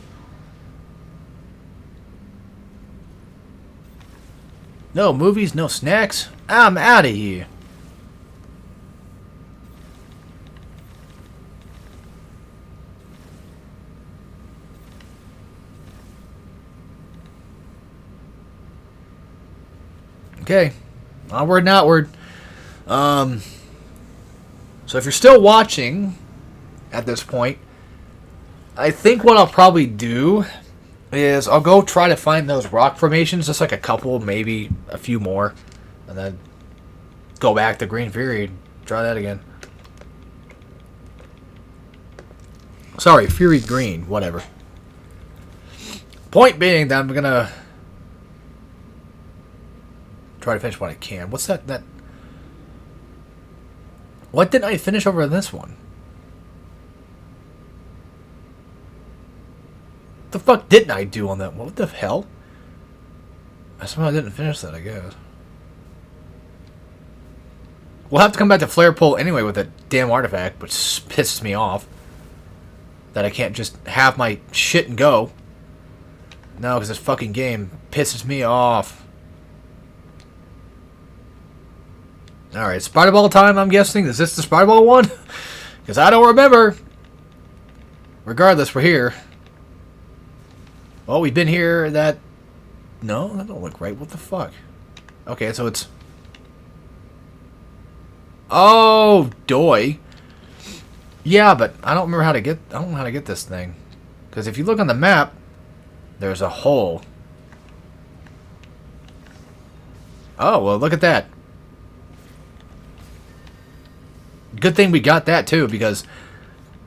No movies, no snacks. I'm out of here. Okay, onward and outward. So if you're still watching at this point, I think what I'll probably do is I'll go try to find those rock formations, just like a couple, maybe a few more, and then go back to Green Fury and try that again. Sorry, Fury Green, whatever. Point being that I'm gonna try to finish what I can. What's that? What didn't I finish over in this one? What the fuck didn't I do on that one? What the hell? I somehow didn't finish that, I guess. We'll have to come back to Flare Pool anyway with a damn artifact, which pisses me off. That I can't just have my shit and go. No, because this fucking game pisses me off. Alright, Spider Ball time, I'm guessing. Is this the Spider Ball one? Because I don't remember. Regardless, we're here. Well, we've been here that... No, that don't look right. What the fuck? Okay, so it's... Oh, doy. Yeah, but I don't remember how to get... I don't know how to get this thing. Because if you look on the map, there's a hole. Oh, well, look at that. Good thing we got that, too, because...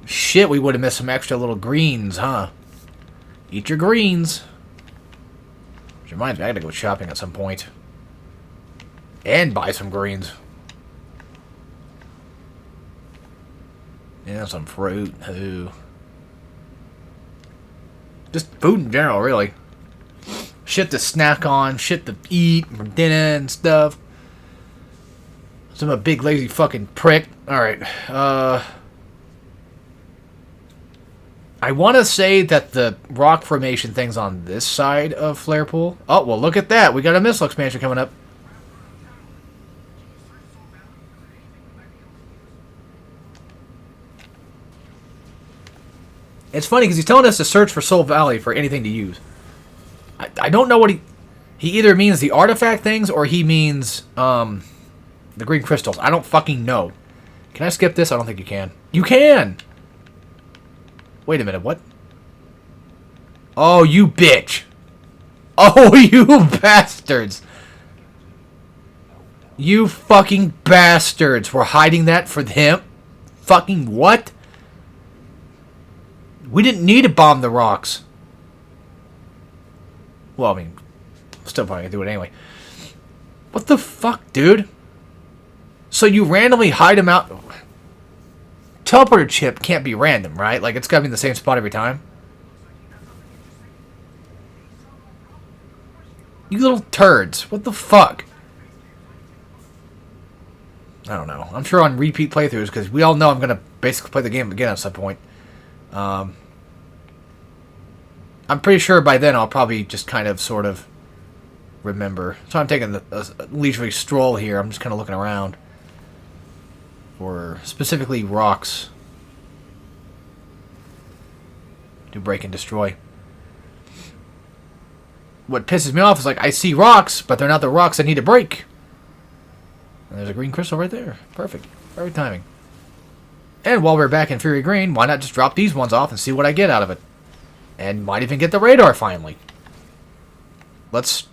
Shit, we would have missed some extra little greens, huh? Eat your greens. Which reminds me, I gotta go shopping at some point. And buy some greens. Yeah, some fruit. Ooh. Just food in general, really. Shit to snack on, shit to eat for dinner and stuff. So I'm a big lazy fucking prick. Alright, I want to say that the rock formation thing's on this side of Flare Pool. Oh, well, look at that. We got a missile expansion coming up. It's funny because he's telling us to search for Soul Valley for anything to use. I don't know what he either means the artifact things or he means the green crystals. I don't fucking know. Can I skip this? I don't think you can. You can! Wait a minute, what? Oh, you bitch! Oh, you bastards! You fucking bastards! We're hiding that for him? Fucking what? We didn't need to bomb the rocks. Well, I mean, still probably gonna do it anyway. What the fuck, dude? So you randomly hide him out... Teleporter chip can't be random, right? Like, it's gotta be in the same spot every time. You little turds. What the fuck? I don't know. I'm sure on repeat playthroughs, because we all know I'm gonna basically play the game again at some point. I'm pretty sure by then I'll probably just kind of, sort of, remember. So I'm taking a leisurely stroll here. I'm just kind of looking around. For specifically rocks to break and destroy. What pisses me off is like I see rocks, but they're not the rocks I need to break. And there's a green crystal right there. Perfect. Perfect timing. And while we're back in Fury Green, why not just drop these ones off and see what I get out of it? And might even get the radar finally. Let's...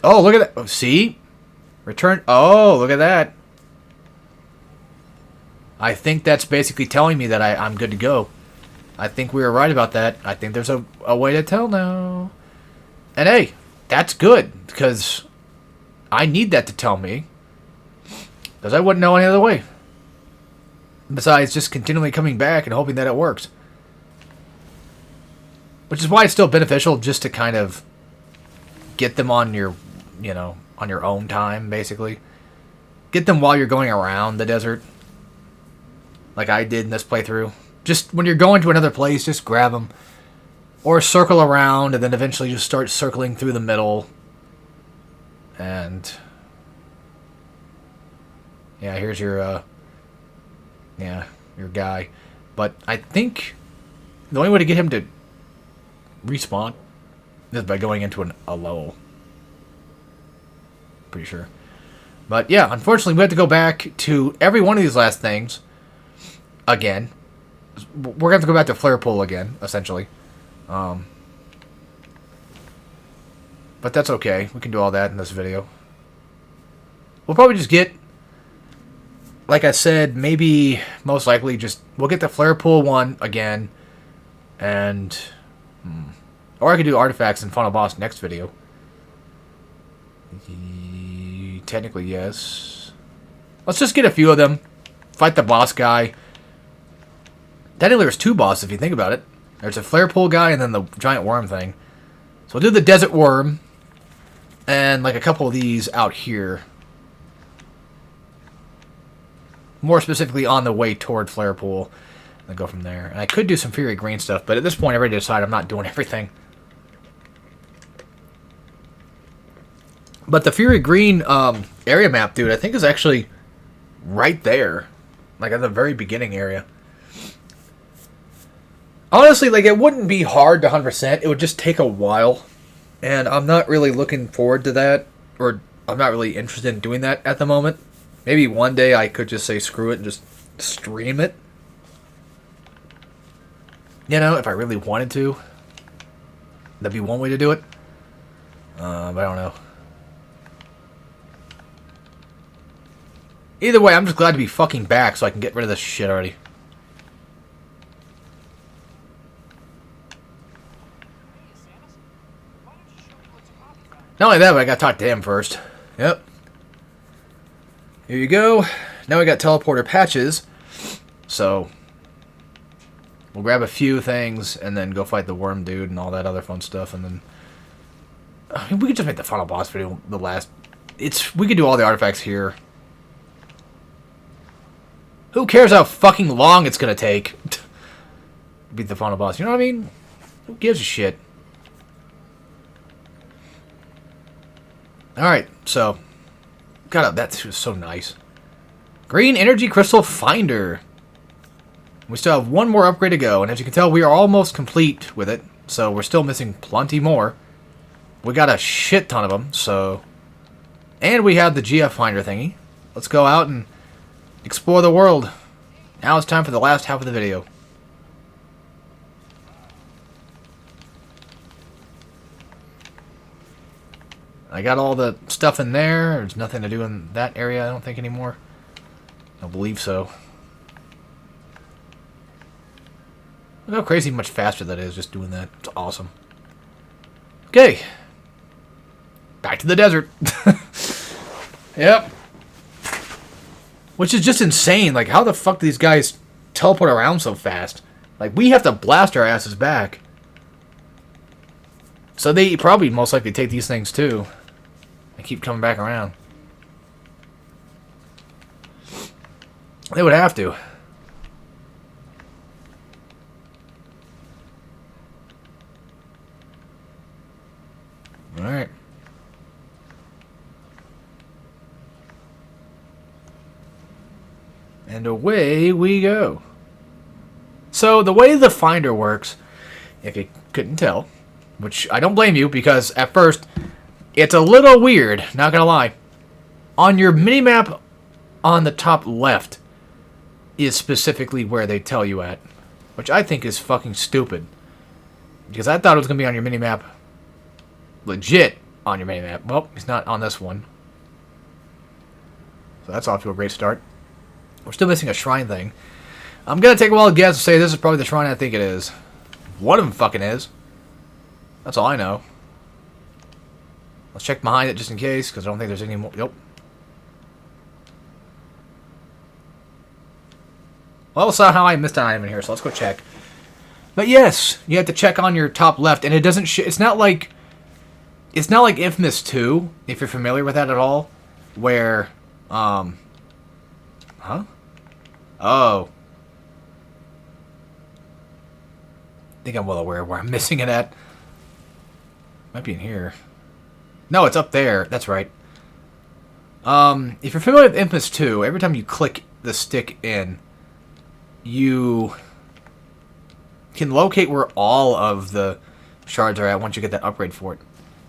Oh, look at that. See? Return... Oh, look at that. I think that's basically telling me that I'm good to go. I think we were right about that. I think there's a way to tell now. And hey, that's good, because I need that to tell me. Because I wouldn't know any other way. Besides just continually coming back and hoping that it works. Which is why it's still beneficial just to kind of get them on your, you know, on your own time, basically. Get them while you're going around the desert. Like I did in this playthrough. Just when you're going to another place, just grab them. Or circle around and then eventually just start circling through the middle. And... yeah, here's your, yeah, your guy. But I think the only way to get him to respawn is by going into a level. Pretty sure. But yeah, unfortunately we have to go back to every one of these last things. Again. We're going to have to go back to Flare Pool again, essentially. But that's okay. We can do all that in this video. We'll probably just get, like I said, maybe, most likely, we'll get the Flare Pool one again. And, or I could do artifacts and final boss next video. Technically, yes. Let's just get a few of them. Fight the boss guy. Technically, there's two bosses if you think about it. There's a Flare Pool guy and then the giant worm thing. So we'll do the desert worm. And like a couple of these out here. More specifically on the way toward Flare Pool. And go from there. And I could do some Fury Green stuff, but at this point I already decided I'm not doing everything. But the Fury Green area map, dude, I think is actually right there. Like at the very beginning area. Honestly, like it wouldn't be hard to 100%. It would just take a while. And I'm not really looking forward to that. Or I'm not really interested in doing that at the moment. Maybe one day I could just say screw it and just stream it. You know, if I really wanted to. That'd be one way to do it. But I don't know. Either way, I'm just glad to be fucking back so I can get rid of this shit already. Not only that, but I gotta talk to him first. Yep. Here you go. Now we got teleporter patches. So, we'll grab a few things and then go fight the worm dude and all that other fun stuff. And then, I mean, we could just make the final boss video the last. We could do all the artifacts here. Who cares how fucking long it's gonna take? Beat the final boss. You know what I mean? Who gives a shit? Alright, so. God, that was so nice. Green Energy Crystal Finder. We still have one more upgrade to go, and as you can tell, we are almost complete with it. So we're still missing plenty more. We got a shit ton of them, so. And we have the GF Finder thingy. Let's go out and explore the world. Now it's time for the last half of the video. I got all the stuff in there. There's nothing to do in that area, I don't think, anymore. I don't believe so. Look how crazy much faster that is just doing that. It's awesome. Okay. Back to the desert. Yep. Which is just insane. Like, how the fuck do these guys teleport around so fast? Like, we have to blast our asses back. So they probably most likely take these things too. And keep coming back around. They would have to. Alright. And away we go. So the way the finder works, if you couldn't tell, which I don't blame you because at first it's a little weird, not gonna lie. On your minimap on the top left is specifically where they tell you at, which I think is fucking stupid. Because I thought it was gonna be on your minimap, legit on your minimap. Well, it's not on this one. So that's off to a great start. We're still missing a shrine thing. I'm gonna take a wild guess and say this is probably the shrine I think it is. One of them fucking is. That's all I know. Let's check behind it just in case, because I don't think there's any more. Yep. Well, somehow I missed an item in here, so let's go check. But yes, you have to check on your top left, and it doesn't. It's not like Infamous 2, if you're familiar with that at all, where, huh? Oh. I think I'm well aware of where I'm missing it at. Might be in here. No, it's up there. That's right. If you're familiar with Infamous 2, every time you click the stick in, you can locate where all of the shards are at once you get that upgrade for it.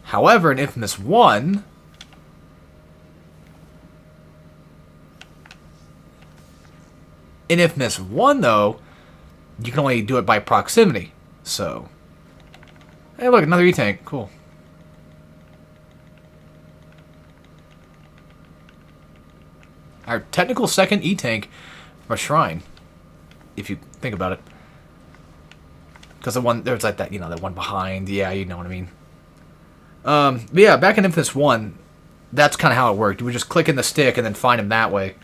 However, in Infamous 1, though, you can only do it by proximity. So, hey, look, another E-tank. Cool. Our technical second E-tank for a shrine, if you think about it. Because the one, there's like that, you know, that one behind. Yeah, you know what I mean. But yeah, back in Infamous 1, that's kind of how it worked. You would just click in the stick and then find him that way.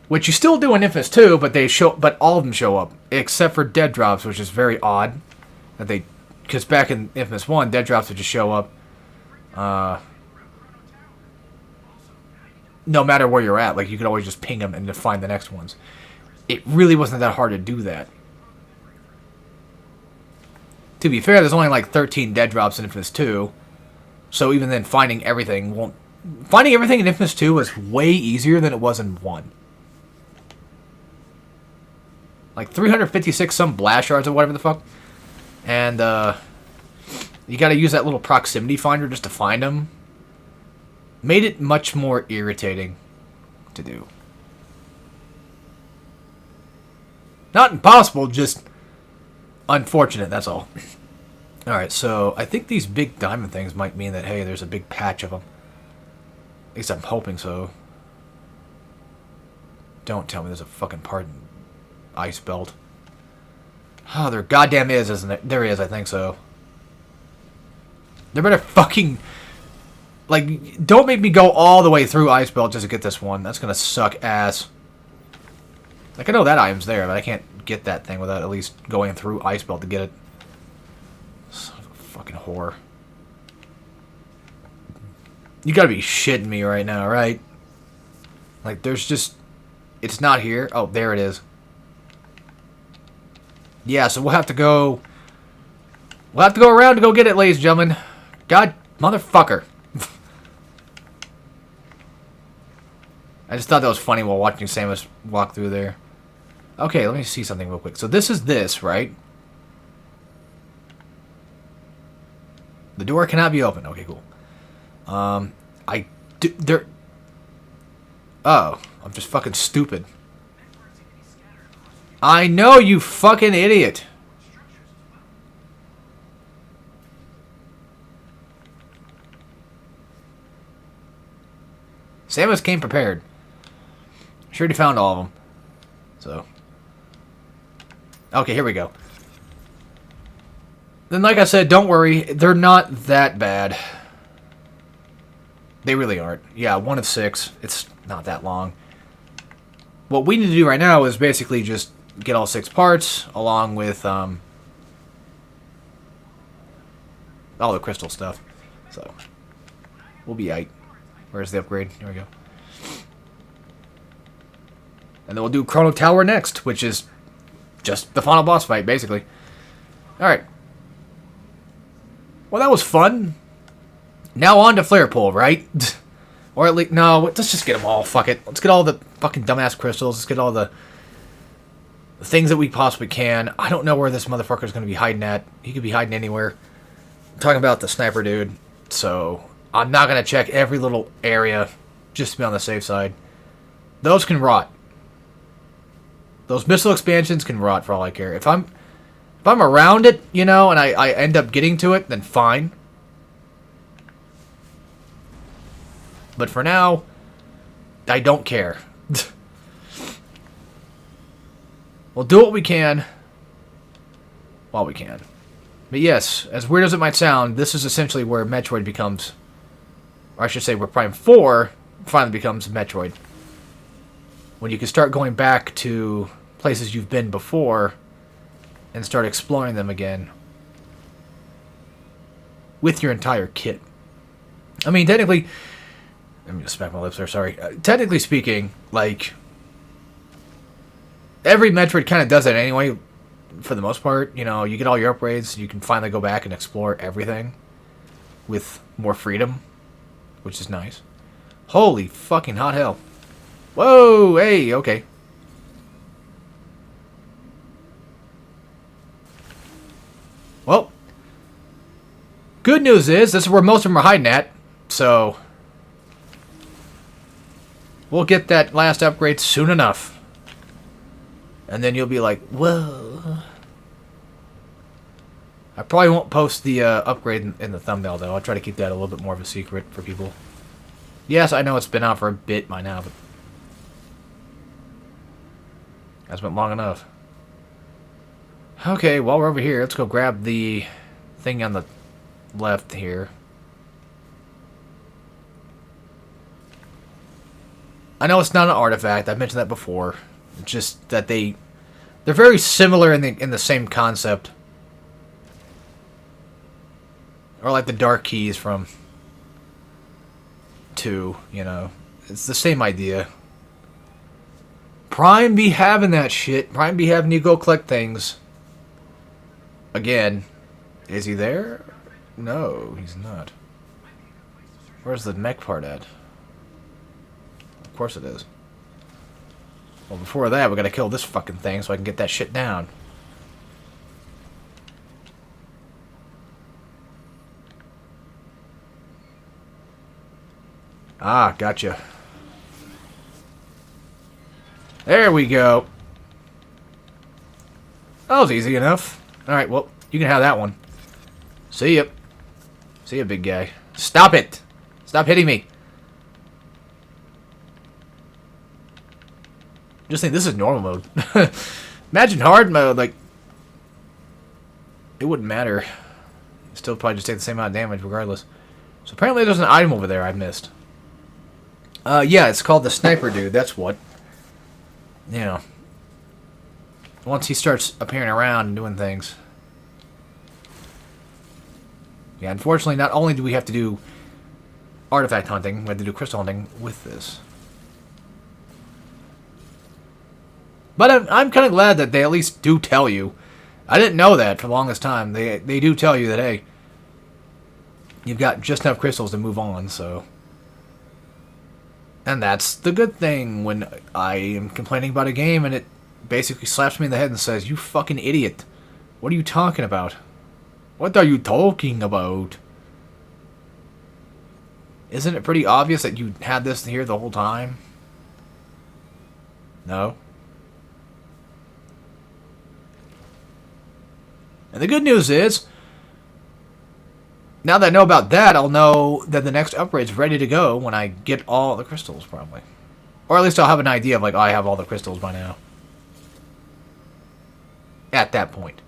Which you still do in Infamous 2, but all of them show up. Except for dead drops, which is very odd. Because back in Infamous 1, dead drops would just show up. no matter where you're at. Like, you could always just ping them and to find the next ones. It really wasn't that hard to do that. To be fair, there's only like 13 dead drops in Infamous 2. So even then, finding everything won't... Finding everything in Infamous 2 was way easier than it was in 1. Like 356 some blast shards or whatever the fuck. And you gotta use that little proximity finder just to find them. Made it much more irritating to do. Not impossible, just unfortunate, that's all. Alright, so I think these big diamond things might mean that, hey, there's a big patch of them. At least I'm hoping so. Don't tell me there's a fucking part in Ice Belt. Oh, there goddamn is, isn't it? There is, I think so. There better fucking... Like, don't make me go all the way through Ice Belt just to get this one. That's gonna suck ass. Like, I know that item's there, but I can't get that thing without at least going through Ice Belt to get it. Son of a fucking whore. You gotta be shitting me right now, right? Like, there's just... It's not here. Oh, there it is. Yeah, so we'll have to go... We'll have to go around to go get it, ladies and gentlemen. God, motherfucker. I just thought that was funny while watching Samus walk through there. Okay, let me see something real quick. So this is this, right? The door cannot be opened. Okay, cool. Oh, I'm just fucking stupid. I know, you fucking idiot. Samus came prepared. Sure he found all of them. So. Okay, here we go. Then, like I said, don't worry. They're not that bad. They really aren't. Yeah, 1 of 6. It's not that long. What we need to do right now is basically just get all 6 parts, along with all the crystal stuff. So, we'll be aight. Where's the upgrade? Here we go. And then we'll do Chrono Tower next, which is just the final boss fight, basically. Alright. Well, that was fun. Now on to Flare Pool, right? Or at least... No, let's just get them all. Fuck it. Let's get all the fucking dumbass crystals. Let's get all the things that we possibly can. I don't know where this motherfucker's going to be hiding at. He could be hiding anywhere. I'm talking about the sniper dude. So, I'm not going to check every little area just to be on the safe side. Those can rot. Those missile expansions can rot for all I care. If I'm around it, you know, and I end up getting to it, then fine. But for now, I don't care. We'll do what we can while we can. But yes, as weird as it might sound, this is essentially where Metroid becomes... Or I should say where Prime 4 finally becomes Metroid. When you can start going back to places you've been before and start exploring them again with your entire kit. I mean, technically... Let me just smack my lips there, sorry. Technically speaking, like... Every Metroid kind of does that anyway, for the most part. You know, you get all your upgrades, you can finally go back and explore everything with more freedom, which is nice. Holy fucking hot hell. Whoa, hey, okay. Well, good news is, this is where most of them are hiding at, so we'll get that last upgrade soon enough. And then you'll be like, whoa. I probably won't post the upgrade in the thumbnail, though. I'll try to keep that a little bit more of a secret for people. Yes, I know it's been out for a bit by now, but that's been long enough. Okay, while we're over here, let's go grab the thing on the left here. I know it's not an artifact. I've mentioned that before. It's just that they're very similar in the same concept. Or like the dark keys from 2, you know. It's the same idea. Prime be having that shit. Prime be having you go collect things. Again. Is he there? No, he's not. Where's the mech part at? Of course it is. Well, before that, we gotta kill this fucking thing so I can get that shit down. Ah, gotcha. There we go. That was easy enough. Alright, well, you can have that one. See ya. See ya, big guy. Stop it! Stop hitting me! Just think, this is normal mode. Imagine hard mode, like... It wouldn't matter. You'd still probably just take the same amount of damage regardless. So apparently there's an item over there I missed. Yeah, it's called the Sniper Dude, that's what. Yeah. Once he starts appearing around and doing things. Yeah, unfortunately, not only do we have to do artifact hunting, we have to do crystal hunting with this. But I'm kind of glad that they at least do tell you. I didn't know that for the longest time. They do tell you that, hey, you've got just enough crystals to move on, so... And that's the good thing when I am complaining about a game and it basically slaps me in the head and says, you fucking idiot. What are you talking about? What are you talking about? Isn't it pretty obvious that you had this here the whole time? No? And the good news is, now that I know about that, I'll know that the next upgrade's ready to go when I get all the crystals, probably. Or at least I'll have an idea of, like, oh, I have all the crystals by now. At that point.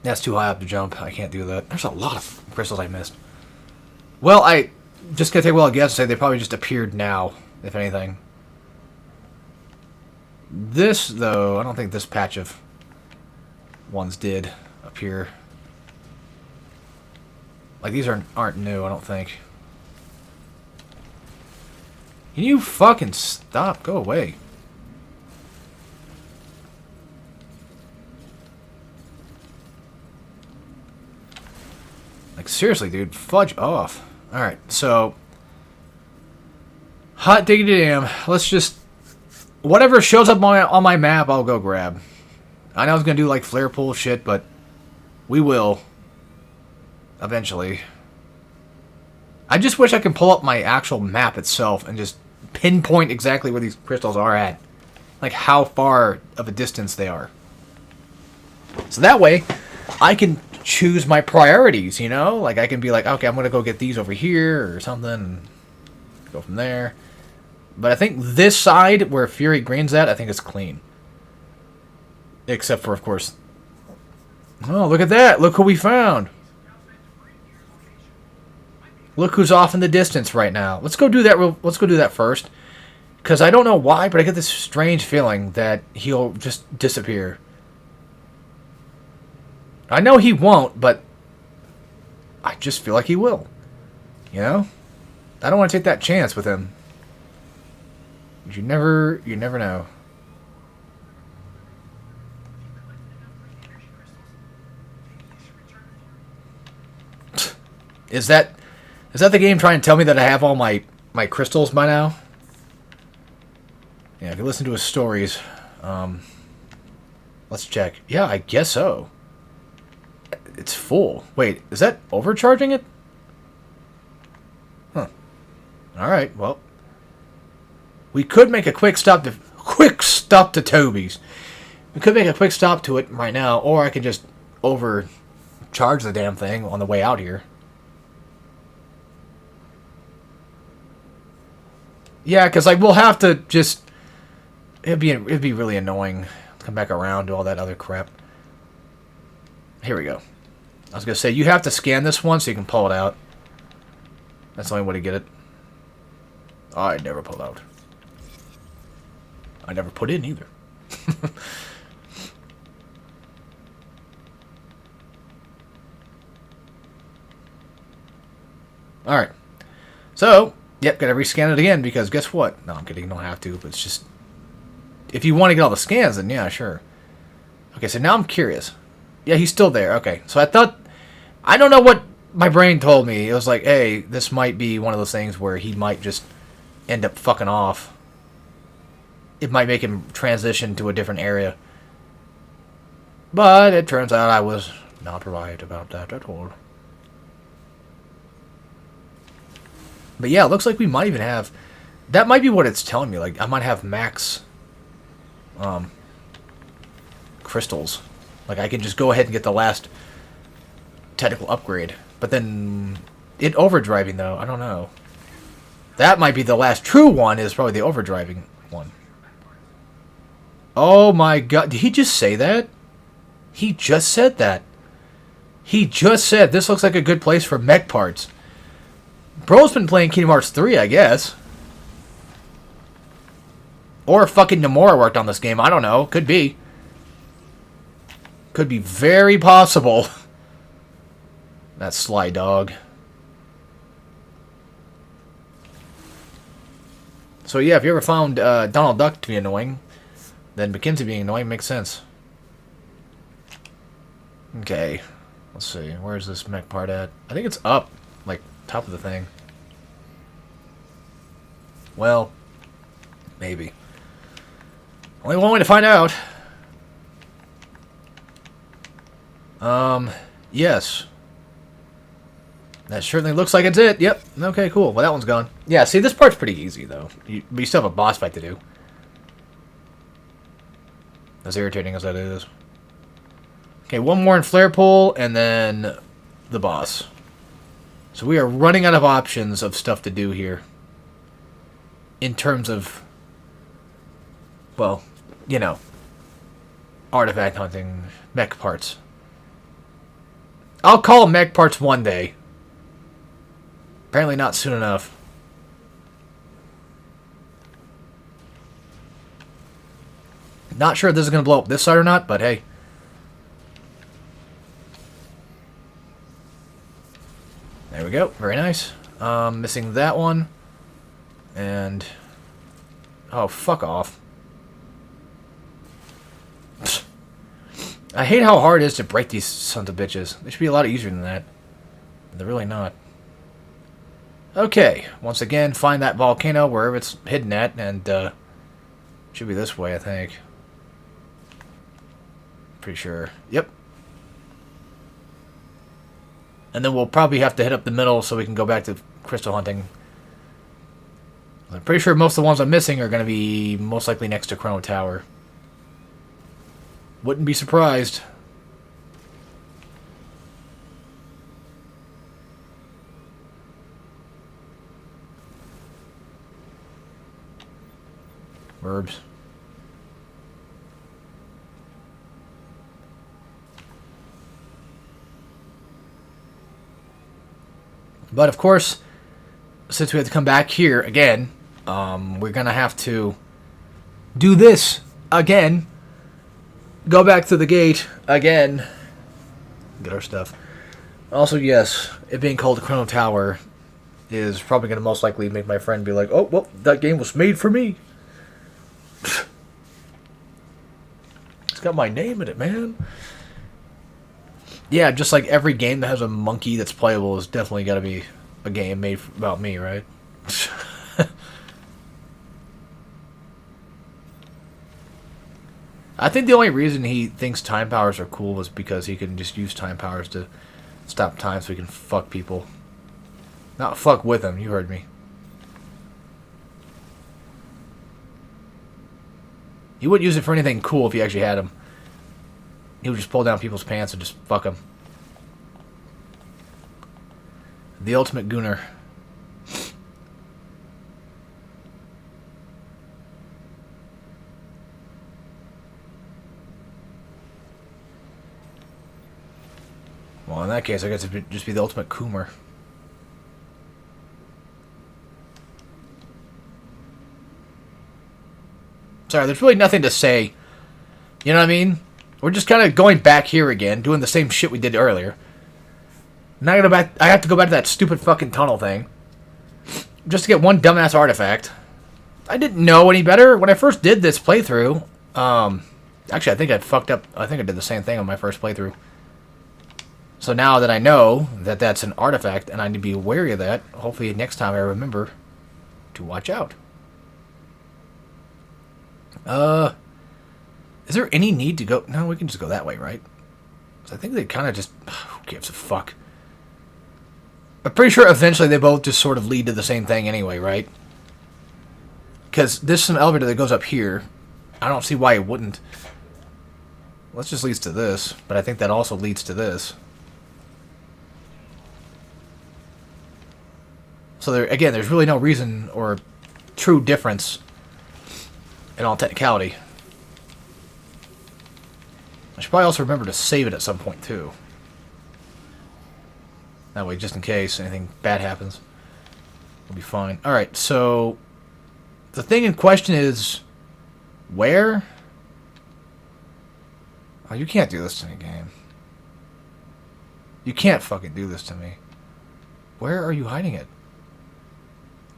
That's too high up to jump. I can't do that. There's a lot of crystals I missed. Well, I just gonna take a wild guess and say they probably just appeared now, if anything. This, though, I don't think this patch of ones did appear. Like, these aren't new, I don't think. Can you fucking stop? Go away. Like, seriously, dude. Fudge off. Alright, so... Hot diggity damn. Let's just... Whatever shows up on my map, I'll go grab. I know I was gonna do, like, flare pool shit, but... We will. Eventually. I just wish I could pull up my actual map itself and just pinpoint exactly where these crystals are at. Like, how far of a distance they are. So that way, I can choose my priorities, you know? Like, I can be like, okay, I'm going to go get these over here or something. And go from there. But I think this side, where Fury Green's at, I think it's clean. Except for, of course... Oh, look at that! Look who we found! Look who's off in the distance right now. Let's go do that. Let's go do that first. Because I don't know why, but I get this strange feeling that he'll just disappear. I know he won't, but I just feel like he will. You know? I don't want to take that chance with him. You never know. Is that the game trying to tell me that I have all my crystals by now? Yeah, if you listen to his stories, let's check. Yeah, I guess so. It's full. Wait, is that overcharging it? Huh. Alright, well. We could make a quick stop to Toby's. We could make a quick stop to it right now, or I could just overcharge the damn thing on the way out here. Yeah, because like we'll have to just... It'd be really annoying to come back around to all that other crap. Here we go. I was going to say, you have to scan this one so you can pull it out. That's the only way to get it. I never pull out. I never put in either. Alright. So, Yep, gotta rescan it again, because guess what? No, I'm kidding, you don't have to, but it's just... If you want to get all the scans, then yeah, sure. Okay, so now I'm curious. Yeah, he's still there. Okay, so I thought... I don't know what my brain told me. It was like, hey, this might be one of those things where he might just end up fucking off. It might make him transition to a different area. But it turns out I was not right about that at all. But yeah, it looks like we might even have... That might be what it's telling me. Like, I might have max... crystals. Like, I can just go ahead and get the last technical upgrade. But then... It overdriving, though. I don't know. That might be the last true one, is probably the overdriving one. Oh my god. Did he just say that? He just said that. He just said, this looks like a good place for mech parts. Bro's been playing Kingdom Hearts 3, I guess. Or fucking Nomura worked on this game. I don't know. Could be. Could be very possible. That sly dog. So yeah, if you ever found Donald Duck to be annoying, then Mackenzie being annoying makes sense. Okay. Let's see. Where's this mech part at? I think it's up. Like, top of the thing. Well, maybe. Only one way to find out. Yes. That certainly looks like it's it. Yep. Okay, cool. Well, that one's gone. Yeah, see, this part's pretty easy, though. But you still have a boss fight to do. As irritating as that is. Okay, one more in Flare Pool, and then the boss. So we are running out of options of stuff to do here. In terms of, well, you know, artifact hunting, mech parts. I'll call them mech parts one day. Apparently not soon enough. Not sure if this is going to blow up this side or not, but hey. There we go. Very nice. Missing that one. And... oh, fuck off. I hate how hard it is to break these sons of bitches. They should be a lot easier than that. They're really not. Okay. Once again, find that volcano wherever it's hidden at, and should be this way, I think. Pretty sure. Yep. And then we'll probably have to hit up the middle so we can go back to crystal hunting. I'm pretty sure most of the ones I'm missing are going to be most likely next to Chrono Tower. Wouldn't be surprised. Verbs. But of course, since we have to come back here again, we're going to have to do this again. Go back to the gate again. Get our stuff. Also, yes, it being called the Chrono Tower is probably going to most likely make my friend be like, oh, well, that game was made for me. It's got my name in it, man. Yeah, just like every game that has a monkey that's playable is definitely got to be a game made about me, right? I think the only reason he thinks time powers are cool is because he can just use time powers to stop time so he can fuck people. Not fuck with them, you heard me. He wouldn't use it for anything cool if he actually had him. He would just pull down people's pants and just fuck them. The ultimate gooner. Well, in that case, I guess it'd just be the ultimate coomer. Sorry, there's really nothing to say. You know what I mean? We're just kind of going back here again, doing the same shit we did earlier. Now I have to go back to that stupid fucking tunnel thing. just to get one dumbass artifact. I didn't know any better when I first did this playthrough. Actually, I think I fucked up. I think I did the same thing on my first playthrough. So now that I know that that's an artifact and I need to be wary of that, hopefully next time I remember to watch out. Is there any need to go? No, we can just go that way, right? I think they kind of just... Who gives a fuck? I'm pretty sure eventually they both just sort of lead to the same thing anyway, right? Because this is an elevator that goes up here. I don't see why it wouldn't. Well, this just leads to this, but I think that also leads to this. So there, again, there's really no reason or true difference in all technicality. I should probably also remember to save it at some point, too. That way, just in case anything bad happens, we'll be fine. Alright, so... the thing in question is... where? Oh, you can't do this to me, game. You can't fucking do this to me. Where are you hiding it?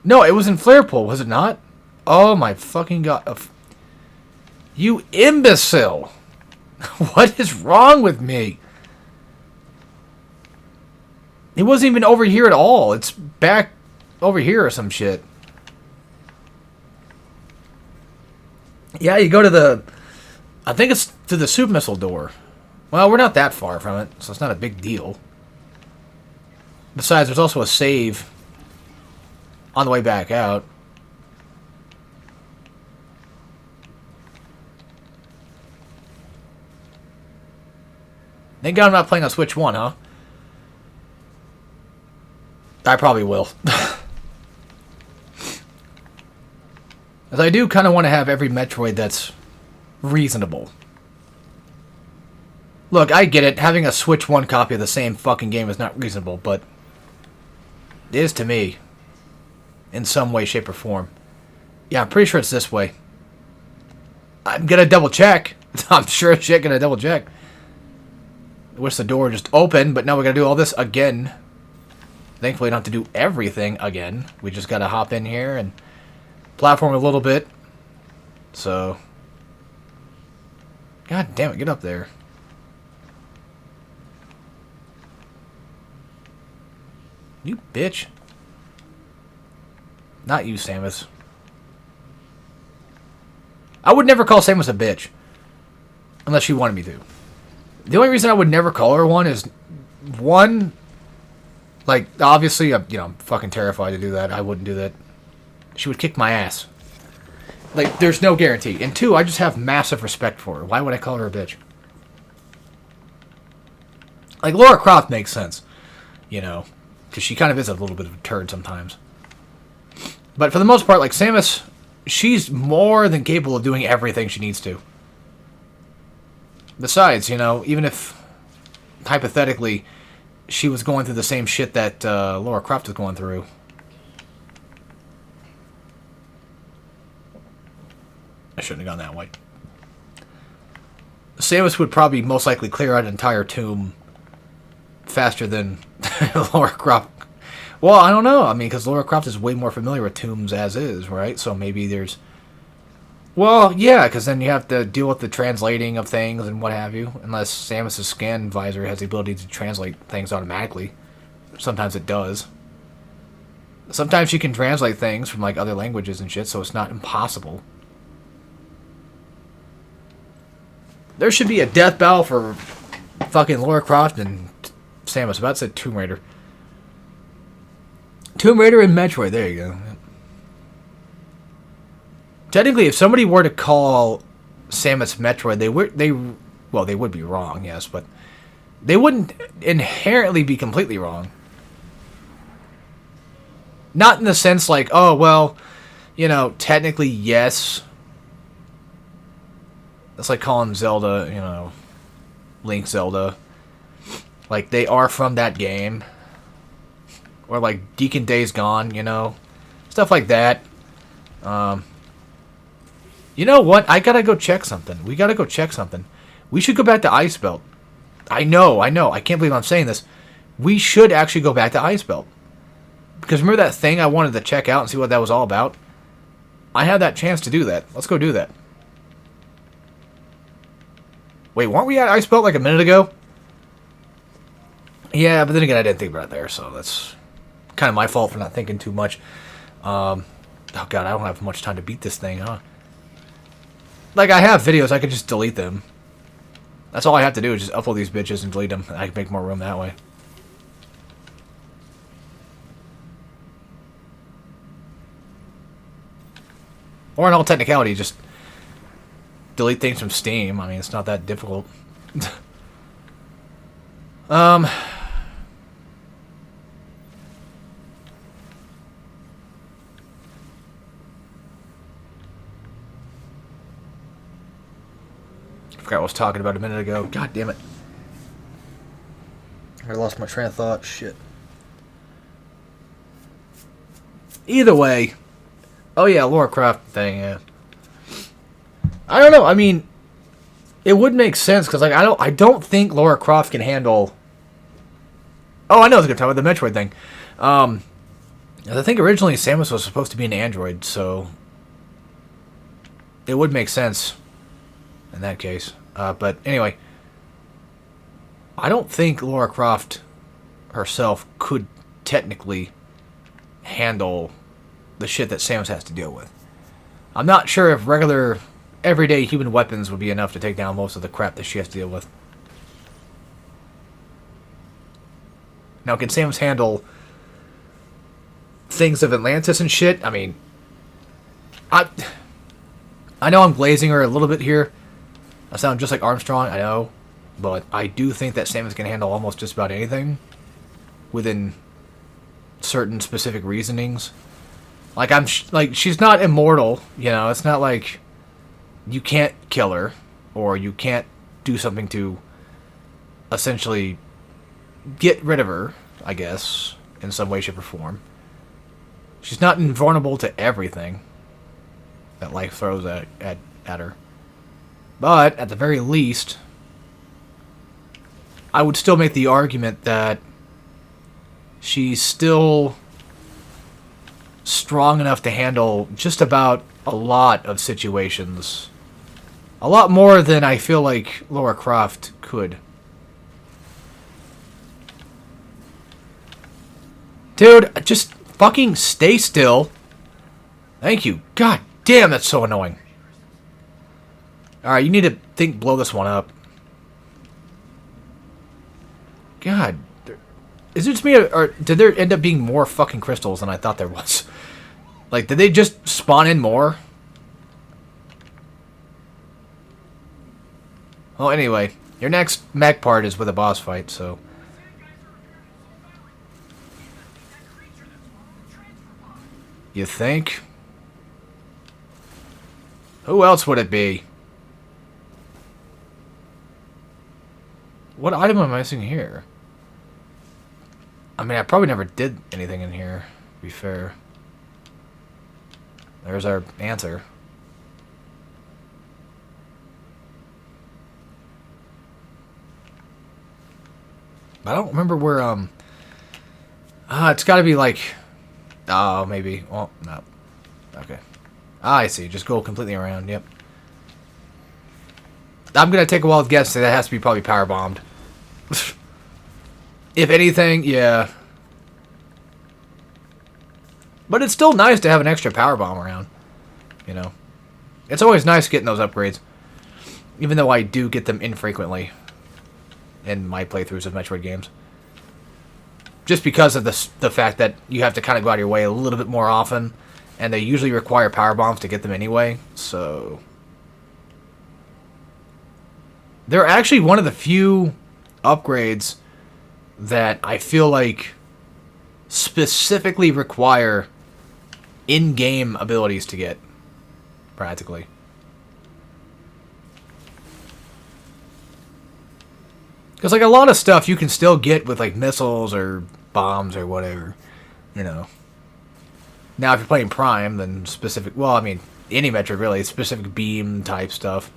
No, it was in Flarepool, was it not? Oh my fucking god. You imbecile! What is wrong with me? It wasn't even over here at all. It's back over here or some shit. Yeah, you go to the... I think it's to the soup missile door. Well, we're not that far from it, so it's not a big deal. Besides, there's also a save on the way back out. Thank God I'm not playing on Switch 1, huh? I probably will. As I do kind of want to have every Metroid that's reasonable. Look, I get it. Having a Switch 1 copy of the same fucking game is not reasonable, but it is to me. In some way, shape, or form. Yeah, I'm pretty sure it's this way. I'm gonna double check. I'm sure as shit gonna double check. I wish the door just opened, but now we gotta do all this again. Thankfully, don't have to do everything again. We just gotta hop in here and platform a little bit. So... God damn it, get up there. You bitch. Not you, Samus. I would never call Samus a bitch. Unless she wanted me to. The only reason I would never call her one is... one... like, obviously, I'm fucking terrified to do that. I wouldn't do that. She would kick my ass. Like, there's no guarantee. And two, I just have massive respect for her. Why would I call her a bitch? Like, Lara Croft makes sense. You know. Because she kind of is a little bit of a turd sometimes. But for the most part, like, Samus, she's more than capable of doing everything she needs to. Besides, you know, even if, hypothetically, she was going through the same shit that Lara Croft was going through. I shouldn't have gone that way. Samus would probably most likely clear out an entire tomb faster than Lara Croft. Well, I don't know. I mean, because Lara Croft is way more familiar with tombs as is, right? So maybe there's... well, yeah, because then you have to deal with the translating of things and what have you. Unless Samus's scan visor has the ability to translate things automatically. Sometimes it does. Sometimes she can translate things from, like, other languages and shit, so it's not impossible. There should be a death battle for fucking Lara Croft and Samus. I was about to say Tomb Raider. Tomb Raider and Metroid, there you go. Technically, if somebody were to call Samus Metroid, they would be wrong, yes, but they wouldn't inherently be completely wrong. Not in the sense like, oh, well, you know, technically, yes. That's like calling Zelda, you know, Link Zelda. Like, they are from that game. Or like Deacon Days Gone, you know. Stuff like that. You know what? I gotta go check something. We gotta go check something. We should go back to Icebelt. I know. I can't believe I'm saying this. We should actually go back to Icebelt. Because remember that thing I wanted to check out and see what that was all about? I had that chance to do that. Let's go do that. Wait, weren't we at Ice Belt like a minute ago? Yeah, but then again, I didn't think about it there, so that's kind of my fault for not thinking too much. Oh god, I don't have much time to beat this thing, huh? Like, I have videos, I could just delete them. That's all I have to do is just upload these bitches and delete them. I can make more room that way. Or in all technicality, just delete things from Steam. I mean, it's not that difficult. I forgot what I was talking about a minute ago. God damn it. I lost my train of thought. Shit. Either way. Oh yeah, Lara Croft thing, yeah. I don't know, I mean, it would make sense, because like I don't think Lara Croft can handle... Oh, I know I was going to talk about the Metroid thing. I think originally Samus was supposed to be an android, so... It would make sense in that case. But anyway, I don't think Lara Croft herself could technically handle the shit that Samus has to deal with. I'm not sure if regular, everyday human weapons would be enough to take down most of the crap that she has to deal with. Now, can Samus handle things of Atlantis and shit? I mean, I know I'm glazing her a little bit here. I sound just like Armstrong, I know. But I do think that Samus can handle almost just about anything within certain specific reasonings. Like, she's not immortal, you know, it's not like you can't kill her, or you can't do something to essentially get rid of her, I guess, in some way, shape, or form. She's not invulnerable to everything that life throws at her. But, at the very least, I would still make the argument that she's still strong enough to handle just about a lot of situations. A lot more than I feel like Lara Croft could. Dude, just fucking stay still. Thank you. God damn, that's so annoying. Alright, you need to blow this one up. God. Is it just me, or did there end up being more fucking crystals than I thought there was? Like, did they just spawn in more? Well, anyway, your next mech part is with a boss fight, so... You think? Who else would it be? What item am I missing here? I mean, I probably never did anything in here, to be fair. There's our answer. I don't remember where, it's gotta be like... Oh, maybe. Well, no. Okay. I see. Just go completely around, yep. I'm gonna take a wild guess that has to be probably power bombed. If anything, yeah. But it's still nice to have an extra power bomb around. You know. It's always nice getting those upgrades. Even though I do get them infrequently in my playthroughs of Metroid games. Just because of the fact that you have to kind of go out of your way a little bit more often. And they usually require power bombs to get them anyway. So... They're actually one of the few upgrades that I feel like specifically require in-game abilities to get, practically. Because like a lot of stuff you can still get with like missiles or bombs or whatever, you know. Now if you're playing Prime, then specific, well I mean, any Metroid really, specific beam type stuff.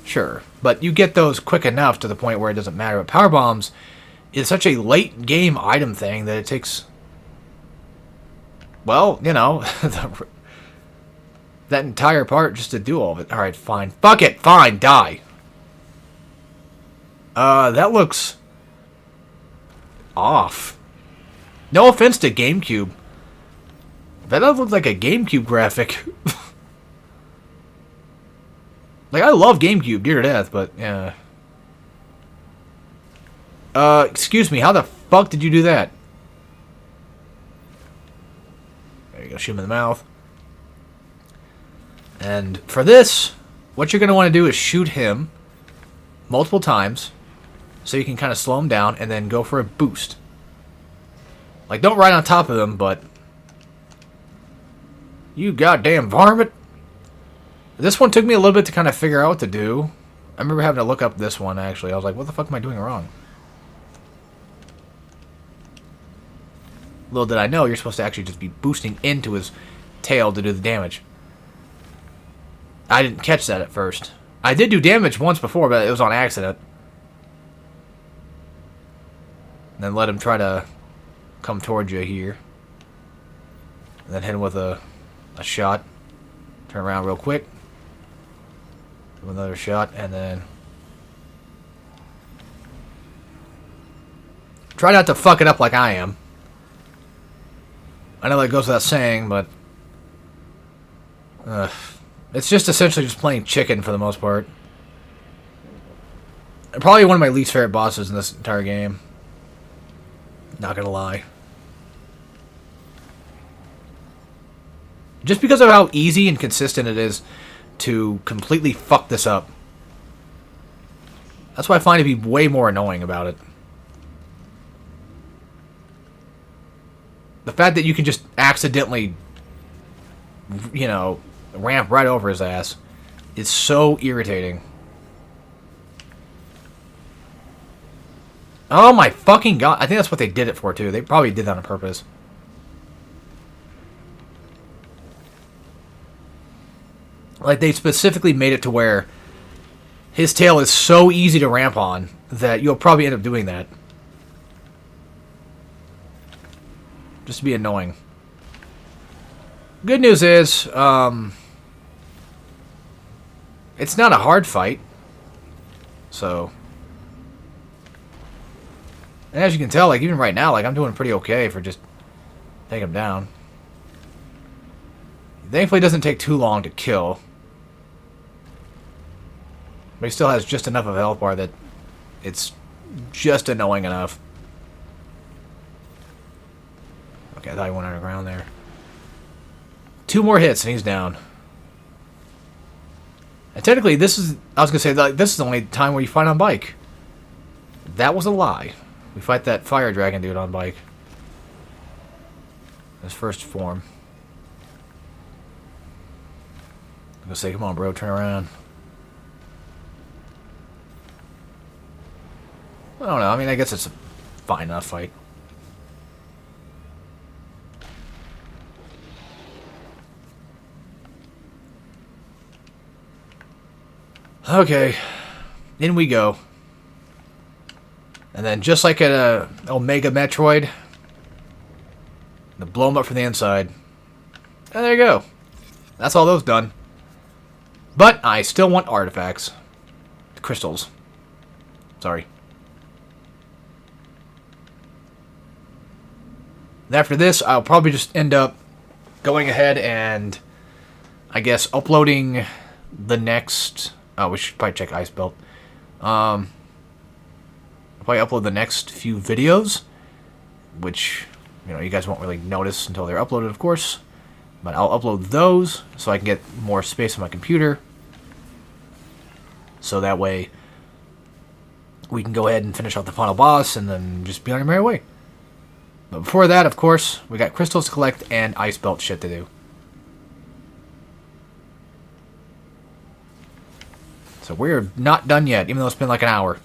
Sure, but you get those quick enough to the point where it doesn't matter. But power bombs is such a late game item thing that it takes Well, you know, that entire part just to do all of it. Alright, fine. Fuck it! Fine, die! That looks... off. No offense to GameCube. That does look like a GameCube graphic. Like, I love GameCube, dear to death, but, yeah. Excuse me, how the fuck did you do that? There you go, shoot him in the mouth. And for this, what you're going to want to do is shoot him multiple times, so you can kind of slow him down, and then go for a boost. Like, don't ride on top of him, but... You goddamn varmint! This one took me a little bit to kind of figure out what to do. I remember having to look up this one, actually. I was like, what the fuck am I doing wrong? Little did I know, you're supposed to actually just be boosting into his tail to do the damage. I didn't catch that at first. I did do damage once before, but it was on accident. And then let him try to come towards you here. And then hit him with a shot. Turn around real quick. Do another shot, and then... Try not to fuck it up like I am. I know that goes without saying, but... it's just essentially just playing chicken for the most part. Probably one of my least favorite bosses in this entire game. Not gonna lie. Just because of how easy and consistent it is to completely fuck this up. That's why I find it to be way more annoying about it. The fact that you can just accidentally, you know, ramp right over his ass is so irritating. Oh my fucking god. I think that's what they did it for, too. They probably did that on purpose. Like, they specifically made it to where his tail is so easy to ramp on that you'll probably end up doing that. Just to be annoying. Good news is, it's not a hard fight. So... And as you can tell, like, even right now, like, I'm doing pretty okay for just taking him down. Thankfully, it doesn't take too long to kill. But he still has just enough of a health bar that it's just annoying enough. Okay, I thought he went underground there. 2 more hits and he's down. And technically, this is... I was going to say, like, this is the only time where you fight on bike. That was a lie. We fight that fire dragon dude on bike. His first form. I'm gonna say, come on, bro, turn around. I don't know. I mean, I guess it's a fine enough fight. Okay. In we go. And then, just like at Omega Metroid, blow them up from the inside. And there you go. That's all those done. But I still want artifacts. Crystals. Sorry. And after this, I'll probably just end up going ahead and, I guess, uploading the next... Oh, we should probably check Ice Belt. I'll probably upload the next few videos, which, you know, you guys won't really notice until they're uploaded, of course. But I'll upload those so I can get more space on my computer. So that way we can go ahead and finish off the final boss and then just be on our merry way. But before that, of course, we got crystals to collect and Ice Belt shit to do. So we're not done yet, even though it's been like an hour.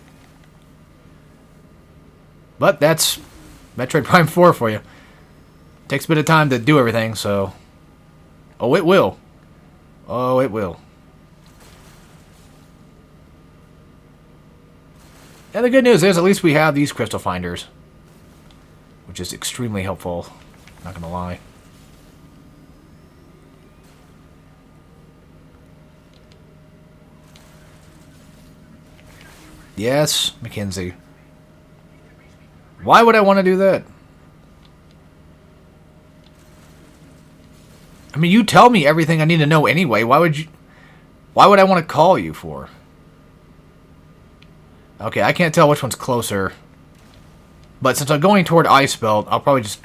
But that's Metroid Prime 4 for you. Takes a bit of time to do everything, so... Oh, it will. Oh, it will. And the good news is, at least we have these crystal finders. Which is extremely helpful. Not gonna lie. Yes, Mackenzie. Why would I want to do that? I mean, you tell me everything I need to know anyway. Why would you... Why would I want to call you for? Okay, I can't tell which one's closer. But since I'm going toward Ice Belt, I'll probably just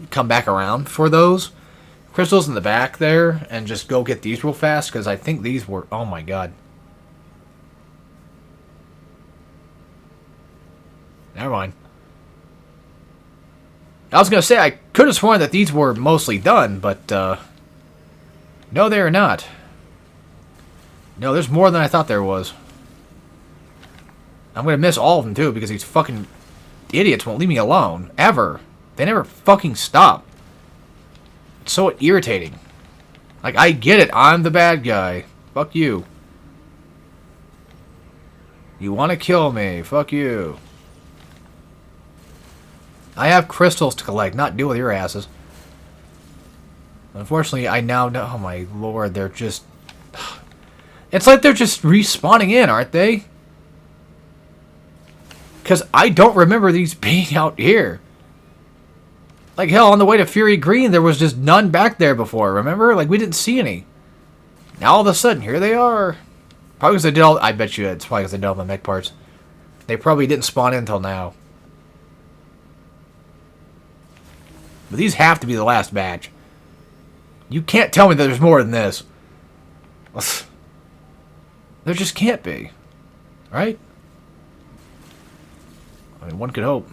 come back around for those crystals in the back there and just go get these real fast, because I think these were... Oh my god. Never mind. I was going to say, I could have sworn that these were mostly done, but no, they are not. No, there's more than I thought there was. I'm going to miss all of them, too, because these fucking idiots won't leave me alone. Ever. They never fucking stop. It's so irritating. Like, I get it. I'm the bad guy. Fuck you. You want to kill me. Fuck you. I have crystals to collect, not deal with your asses. Unfortunately, I now know... Oh my lord, they're just... It's like they're just respawning in, aren't they? Because I don't remember these being out here. Like, hell, on the way to Fury Green, there was just none back there before, remember? Like, we didn't see any. Now, all of a sudden, here they are. Probably because they did all... I bet you it's probably because they did all the mech parts. They probably didn't spawn in until now. But these have to be the last batch. You can't tell me that there's more than this. There just can't be. Right? I mean, one could hope.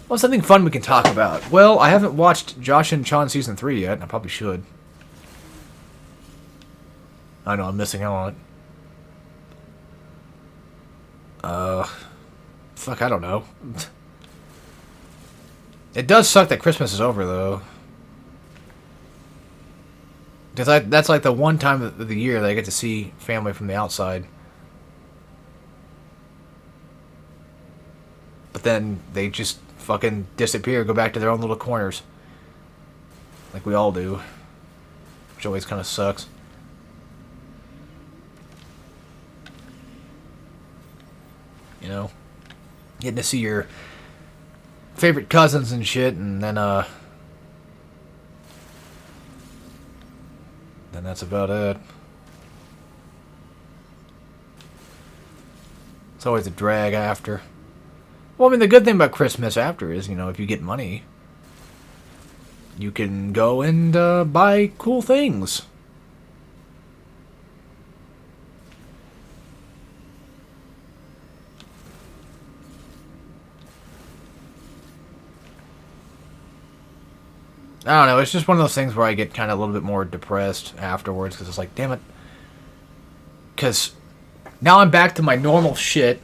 Well, something fun we can talk about. Well, I haven't watched Josh and Chan Season 3 yet, and I probably should. I know, I'm missing out on it. Fuck, I don't know. It does suck that Christmas is over, though. Because that's like the one time of the year that I get to see family from the outside. But then they just fucking disappear, go back to their own little corners. Like we all do. Which always kind of sucks. You know? Getting to see your favorite cousins and shit, and then that's about it. It's always a drag after. Well, I mean, the good thing about Christmas after is, you know, if you get money, you can go and buy cool things. I don't know, it's just one of those things where I get kind of a little bit more depressed afterwards, because it's like, damn it. Because now I'm back to my normal shit.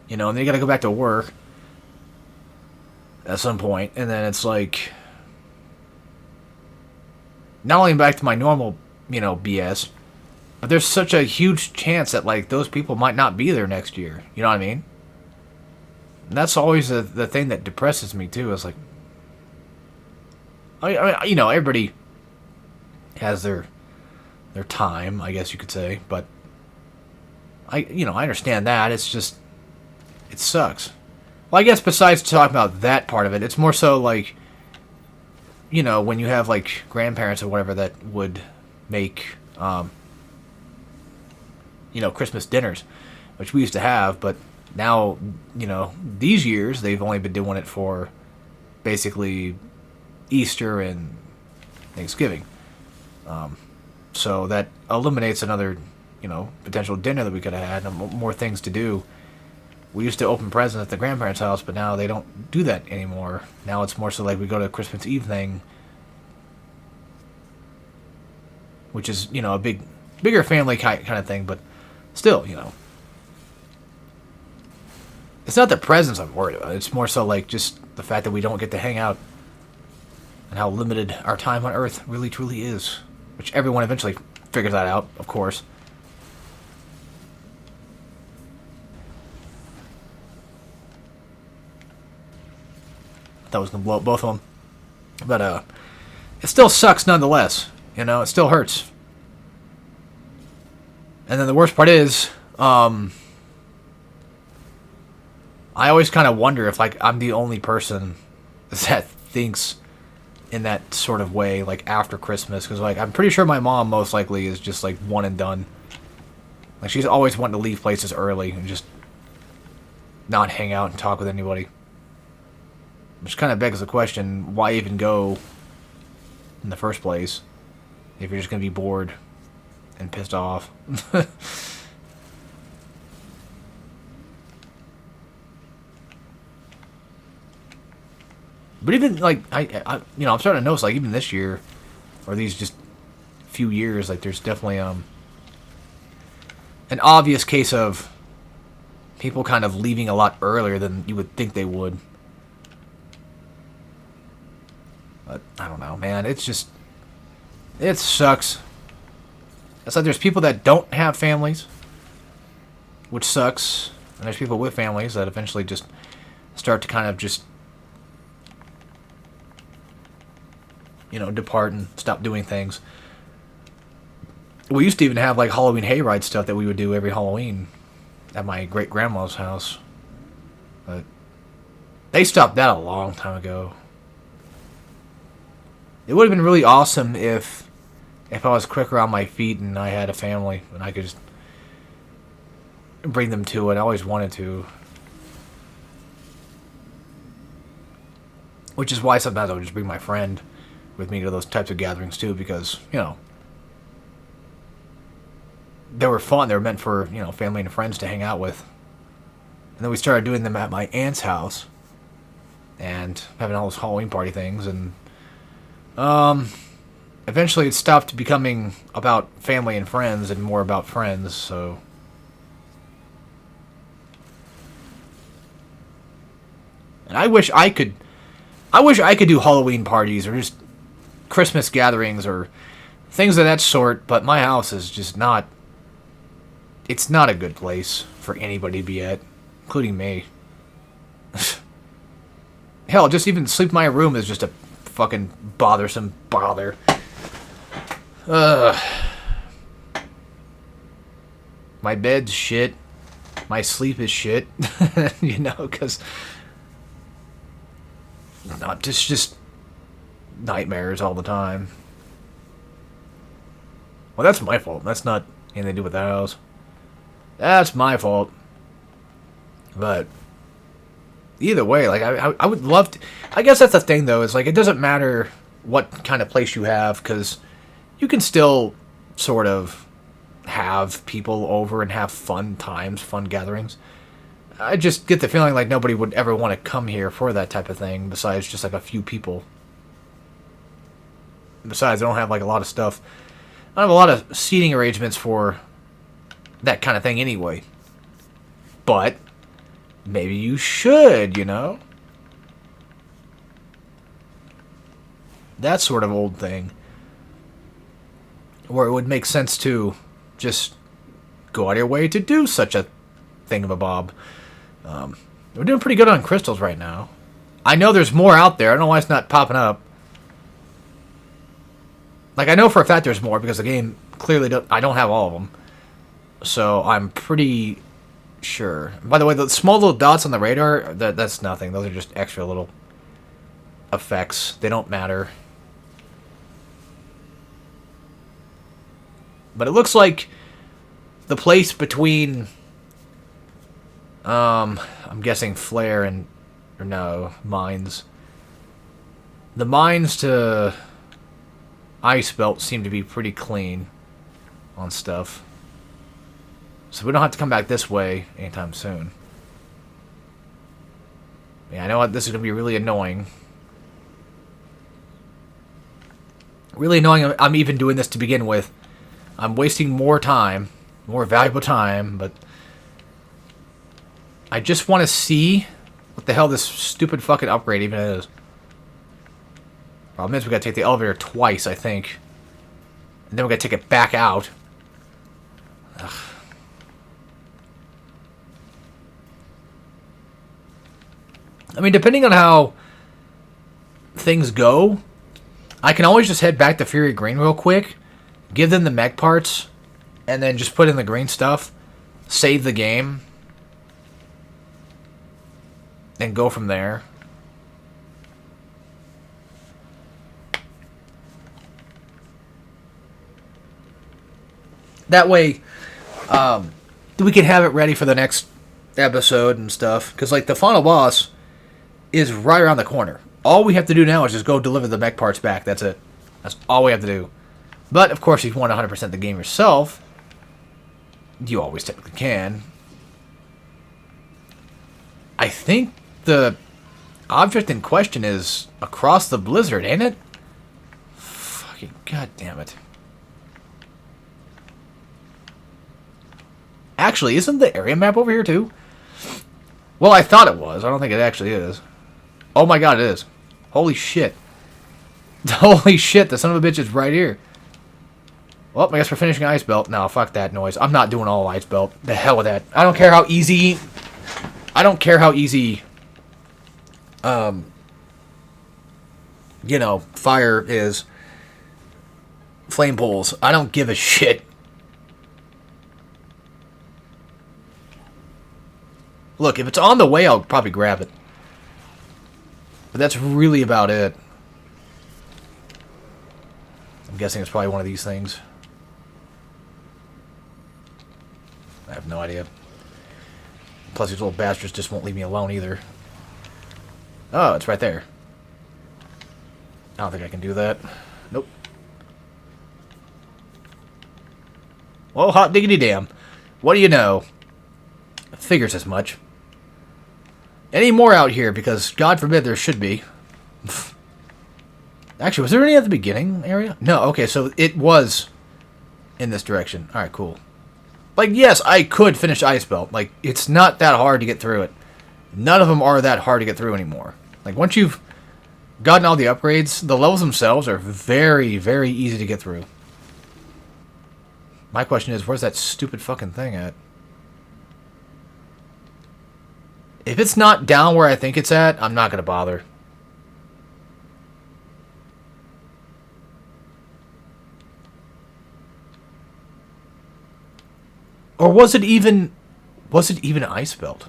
You know, and then you gotta go back to work at some point, and then it's like, not only back to my normal, you know, BS, but there's such a huge chance that, like, those people might not be there next year. You know what I mean? And that's always the thing that depresses me, too. It's like, I mean, you know, everybody has their time, I guess you could say, but I understand that. It's just, it sucks. Well, I guess besides talking about that part of it, it's more so like, you know, when you have like grandparents or whatever that would make, you know, Christmas dinners, which we used to have, but now, you know, these years they've only been doing it for basically Easter and Thanksgiving. So that eliminates another, you know, potential dinner that we could have had and more things to do. We used to open presents at the grandparents' house, but now they don't do that anymore. Now it's more so like we go to a Christmas Eve thing, which is, you know, a bigger family kind of thing, but still, you know. It's not the presents I'm worried about. It's more so like just the fact that we don't get to hang out and how limited our time on Earth really truly is. Which everyone eventually figures that out, of course. I thought I was going to blow up both of them. But, it still sucks nonetheless. You know, it still hurts. And then the worst part is, Um, I always kind of wonder if like I'm the only person that thinks in that sort of way, like after Christmas, because like I'm pretty sure my mom most likely is just like one and done. Like she's always wanting to leave places early and just not hang out and talk with anybody. Which kind of begs the question, why even go in the first place if you're just going to be bored and pissed off? But even, like, I you know, I'm starting to notice, like, even this year, or these just few years, like, there's definitely, an obvious case of people kind of leaving a lot earlier than you would think they would. But, I don't know, man, it's just, it sucks. It's like there's people that don't have families, which sucks, and there's people with families that eventually just start to kind of just, you know, depart and stop doing things. We used to even have, like, Halloween hayride stuff that we would do every Halloween at my great-grandma's house. But they stopped that a long time ago. It would have been really awesome if I was quicker on my feet and I had a family and I could just bring them to it. I always wanted to. Which is why sometimes I would just bring my friend with me to those types of gatherings too, because, you know, they were fun. They were meant for, you know, family and friends to hang out with. And then we started doing them at my aunt's house and having all those Halloween party things, and eventually it stopped becoming about family and friends and more about friends, so and I wish I could do Halloween parties or just Christmas gatherings or things of that sort, but my house is just not, it's not a good place for anybody to be at, including me. Hell, just even sleep in my room is just a fucking bothersome bother. My bed's shit. My sleep is shit. You know, because not just nightmares all the time. Well, that's my fault. That's not anything to do with the house. That's my fault. But either way, like I would love to. I guess that's the thing, though. Is like it doesn't matter what kind of place you have, because you can still sort of have people over and have fun times, fun gatherings. I just get the feeling like nobody would ever want to come here for that type of thing, besides just like a few people. Besides, I don't have like a lot of stuff. I don't have a lot of seating arrangements for that kind of thing anyway. But maybe you should, you know? That sort of old thing. Where it would make sense to just go out of your way to do such a thingamabob. We're doing pretty good on crystals right now. I know there's more out there. I don't know why it's not popping up. Like, I know for a fact there's more because the game clearly I don't have all of them. So I'm pretty sure. By the way, the small little dots on the radar, that's nothing. Those are just extra little effects. They don't matter. But it looks like the place between, I'm guessing Flare and, or no, Mines. The Mines to Ice Belt seem to be pretty clean on stuff. So we don't have to come back this way anytime soon. Yeah, I know this is going to be really annoying. Really annoying I'm even doing this to begin with. I'm wasting more time, more valuable time, but I just want to see what the hell this stupid fucking upgrade even is. Problem is we gotta take the elevator twice, I think. And then we gotta take it back out. Ugh. I mean, depending on how things go, I can always just head back to Fury Green real quick, give them the mech parts, and then just put in the green stuff, save the game, and go from there. That way, we can have it ready for the next episode and stuff. Because, like, the final boss is right around the corner. All we have to do now is just go deliver the mech parts back. That's it. That's all we have to do. But, of course, if you want 100% the game yourself, you always typically can. I think the object in question is across the blizzard, ain't it? Fucking goddamn it. Actually, isn't the area map over here, too? Well, I thought it was. I don't think it actually is. Oh my god, it is. Holy shit. Holy shit, the son of a bitch is right here. Well, I guess we're finishing Ice Belt. No, fuck that noise. I'm not doing all Ice Belt. The hell with that. I don't care how easy... I don't care how easy... you know, fire is. Flame poles. I don't give a shit. Look, if it's on the way, I'll probably grab it. But that's really about it. I'm guessing it's probably one of these things. I have no idea. Plus, these little bastards just won't leave me alone either. Oh, it's right there. I don't think I can do that. Nope. Well, hot diggity damn. What do you know? Figures as much. Any more out here? Because, God forbid, there should be. Actually, was there any at the beginning area? No, okay, so it was in this direction. Alright, cool. Like, yes, I could finish Ice Belt. Like, it's not that hard to get through it. None of them are that hard to get through anymore. Like, once you've gotten all the upgrades, the levels themselves are very, very easy to get through. My question is, where's that stupid fucking thing at? If it's not down where I think it's at, I'm not going to bother. Or was it even Ice Belt?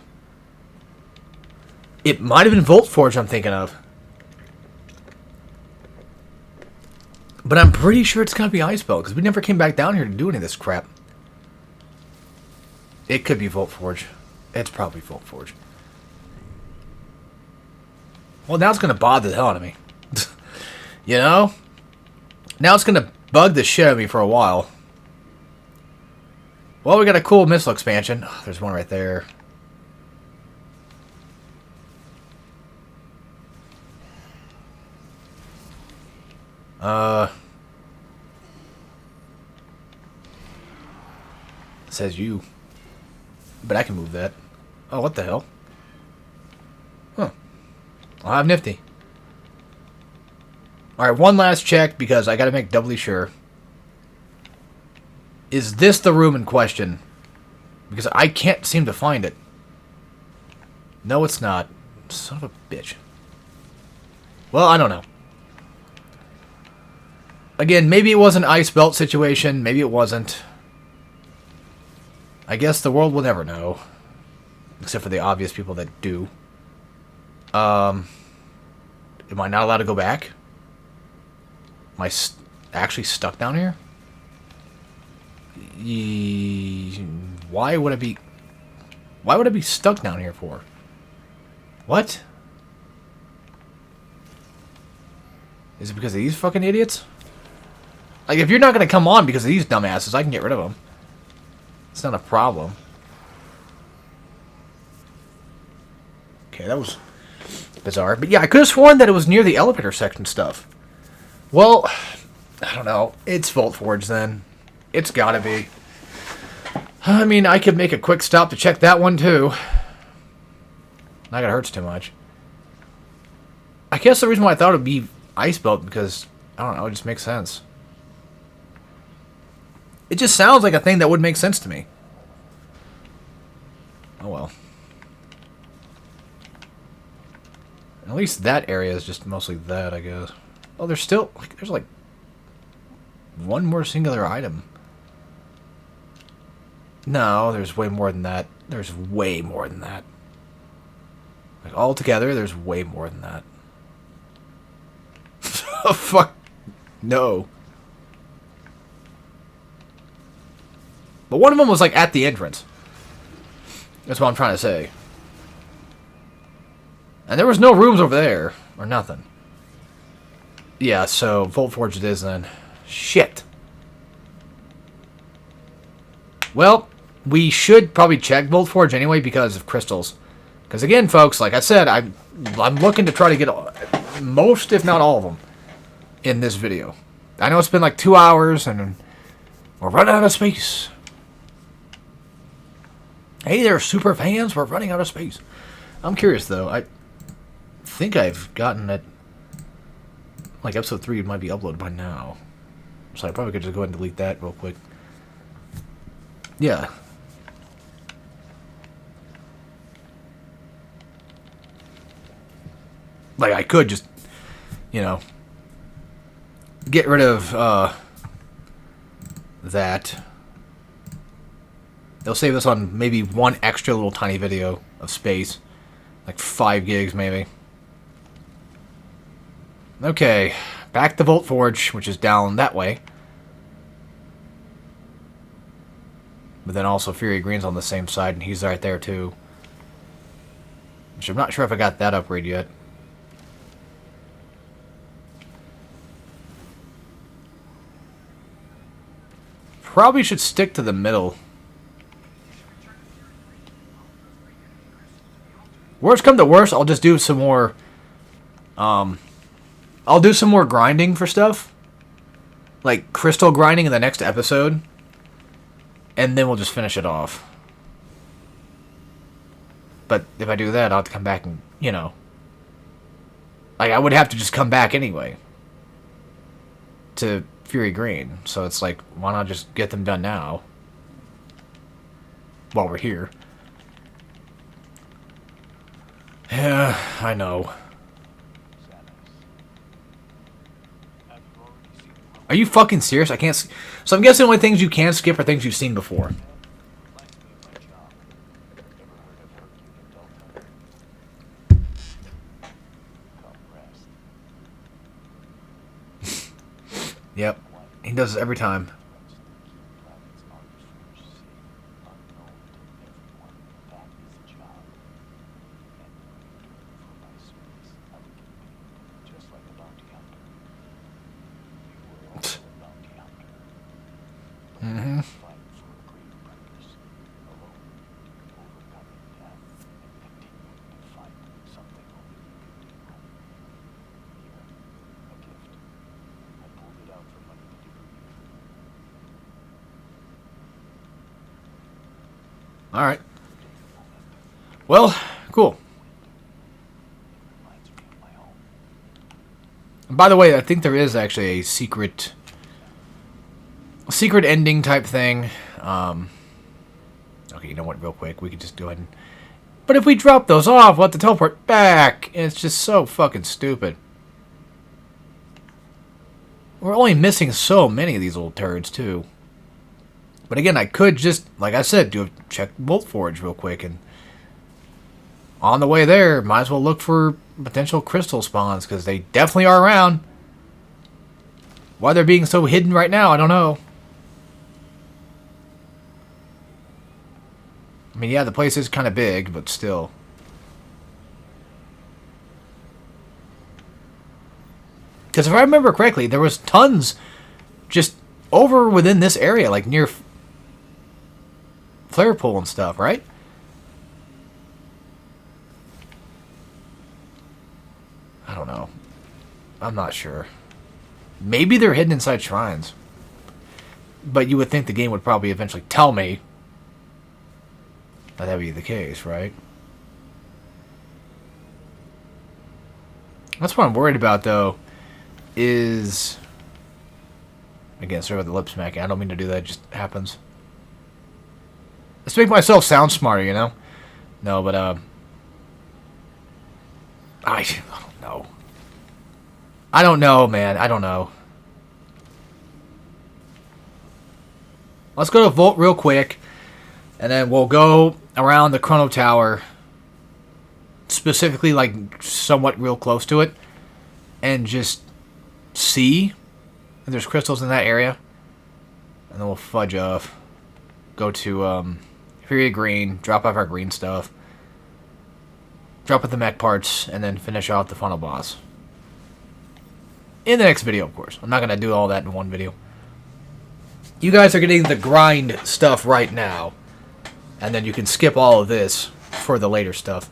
It might have been Volt Forge I'm thinking of. But I'm pretty sure it's got to be Ice Belt, because we never came back down here to do any of this crap. It could be Volt Forge. It's probably Volt Forge. Well, now it's going to bother the hell out of me. You know? Now it's going to bug the shit out of me for a while. Well, we got a cool missile expansion. Oh, there's one right there. It says you. But I can move that. Oh, what the hell? Huh. I'll have nifty. Alright, one last check because I gotta make doubly sure. Is this the room in question? Because I can't seem to find it. No, it's not. Son of a bitch. Well, I don't know. Again, maybe it was an Ice Belt situation. Maybe it wasn't. I guess the world will never know. Except for the obvious people that do. Am I not allowed to go back? Am I actually stuck down here? Why would I be... Why would I be stuck down here for? What? Is it because of these fucking idiots? Like, if you're not going to come on because of these dumbasses, I can get rid of them. It's not a problem. Okay, that was bizarre. But yeah, I could have sworn that it was near the elevator section stuff. Well, I don't know. It's Volt Forge then. It's gotta be. I mean, I could make a quick stop to check that one too. Not gonna hurt too much. I guess the reason why I thought it would be Ice Belt because, I don't know, it just makes sense. It just sounds like a thing that would make sense to me. Oh well. At least that area is just mostly that, I guess. Oh, there's still... There's like... one more singular item. No, there's way more than that. There's way more than that. Like, altogether, there's way more than that. Oh, fuck. No. But one of them was, like, at the entrance. That's what I'm trying to say. And there was no rooms over there. Or nothing. Yeah, so Volt Forge it is then. Shit. Well, we should probably check Volt Forge anyway because of crystals. Because again, folks, like I said, I'm looking to try to get most, if not all of them, in this video. I know it's been like 2 hours and we're running out of space. Hey there, super fans, we're running out of space. I'm curious though. I think I've gotten it. Like episode 3 might be uploaded by now. So I probably could just go ahead and delete that real quick. Yeah. Like, I could just, you know, get rid of that. They'll save us on maybe one extra little tiny video of space. Like 5 gigs, maybe. Okay, back to Volt Forge, which is down that way. But then also Fury Green's on the same side, and he's right there too. Which I'm not sure if I got that upgrade yet. Probably should stick to the middle. Worst come to worst, I'll just do some more... I'll do some more grinding for stuff. Like, crystal grinding in the next episode. And then we'll just finish it off. But if I do that, I'll have to come back and, you know... Like, I would have to just come back anyway. To Fury Green. So it's like, why not just get them done now? While we're here. Yeah, I know. Are you fucking serious? I can't... So I'm guessing the only things you can skip are things you've seen before. Yep. He does this every time. Mm-hmm. Alright. Well, cool. And by the way, I think there is actually a secret ending type thing. Okay, you know what, real quick, we could just go ahead and... But if we drop those off, we'll have to teleport back. And it's just so fucking stupid. We're only missing so many of these old turds, too. But again, I could just, like I said, check Volt Forge real quick. And on the way there, might as well look for potential crystal spawns, because they definitely are around. Why they're being so hidden right now, I don't know. I mean, yeah, the place is kind of big, but still. Because if I remember correctly, there was tons just over within this area, like near Flare Pool and stuff, right? I don't know. I'm not sure. Maybe they're hidden inside shrines. But you would think the game would probably eventually tell me that would be the case, right? That's what I'm worried about, though, is... Again, sorry about the lip smacking. I don't mean to do that. It just happens. Let's make myself sound smarter, you know? No, but, I don't know. I don't know, man. I don't know. Let's go to Volt real quick. And then we'll go around the Chrono Tower, specifically like somewhat real close to it, and just see if there's crystals in that area. And then we'll fudge off. Go to Period Green, drop off our green stuff, drop off the mech parts, and then finish off the final boss. In the next video, of course. I'm not going to do all that in one video. You guys are getting the grind stuff right now. And then you can skip all of this for the later stuff.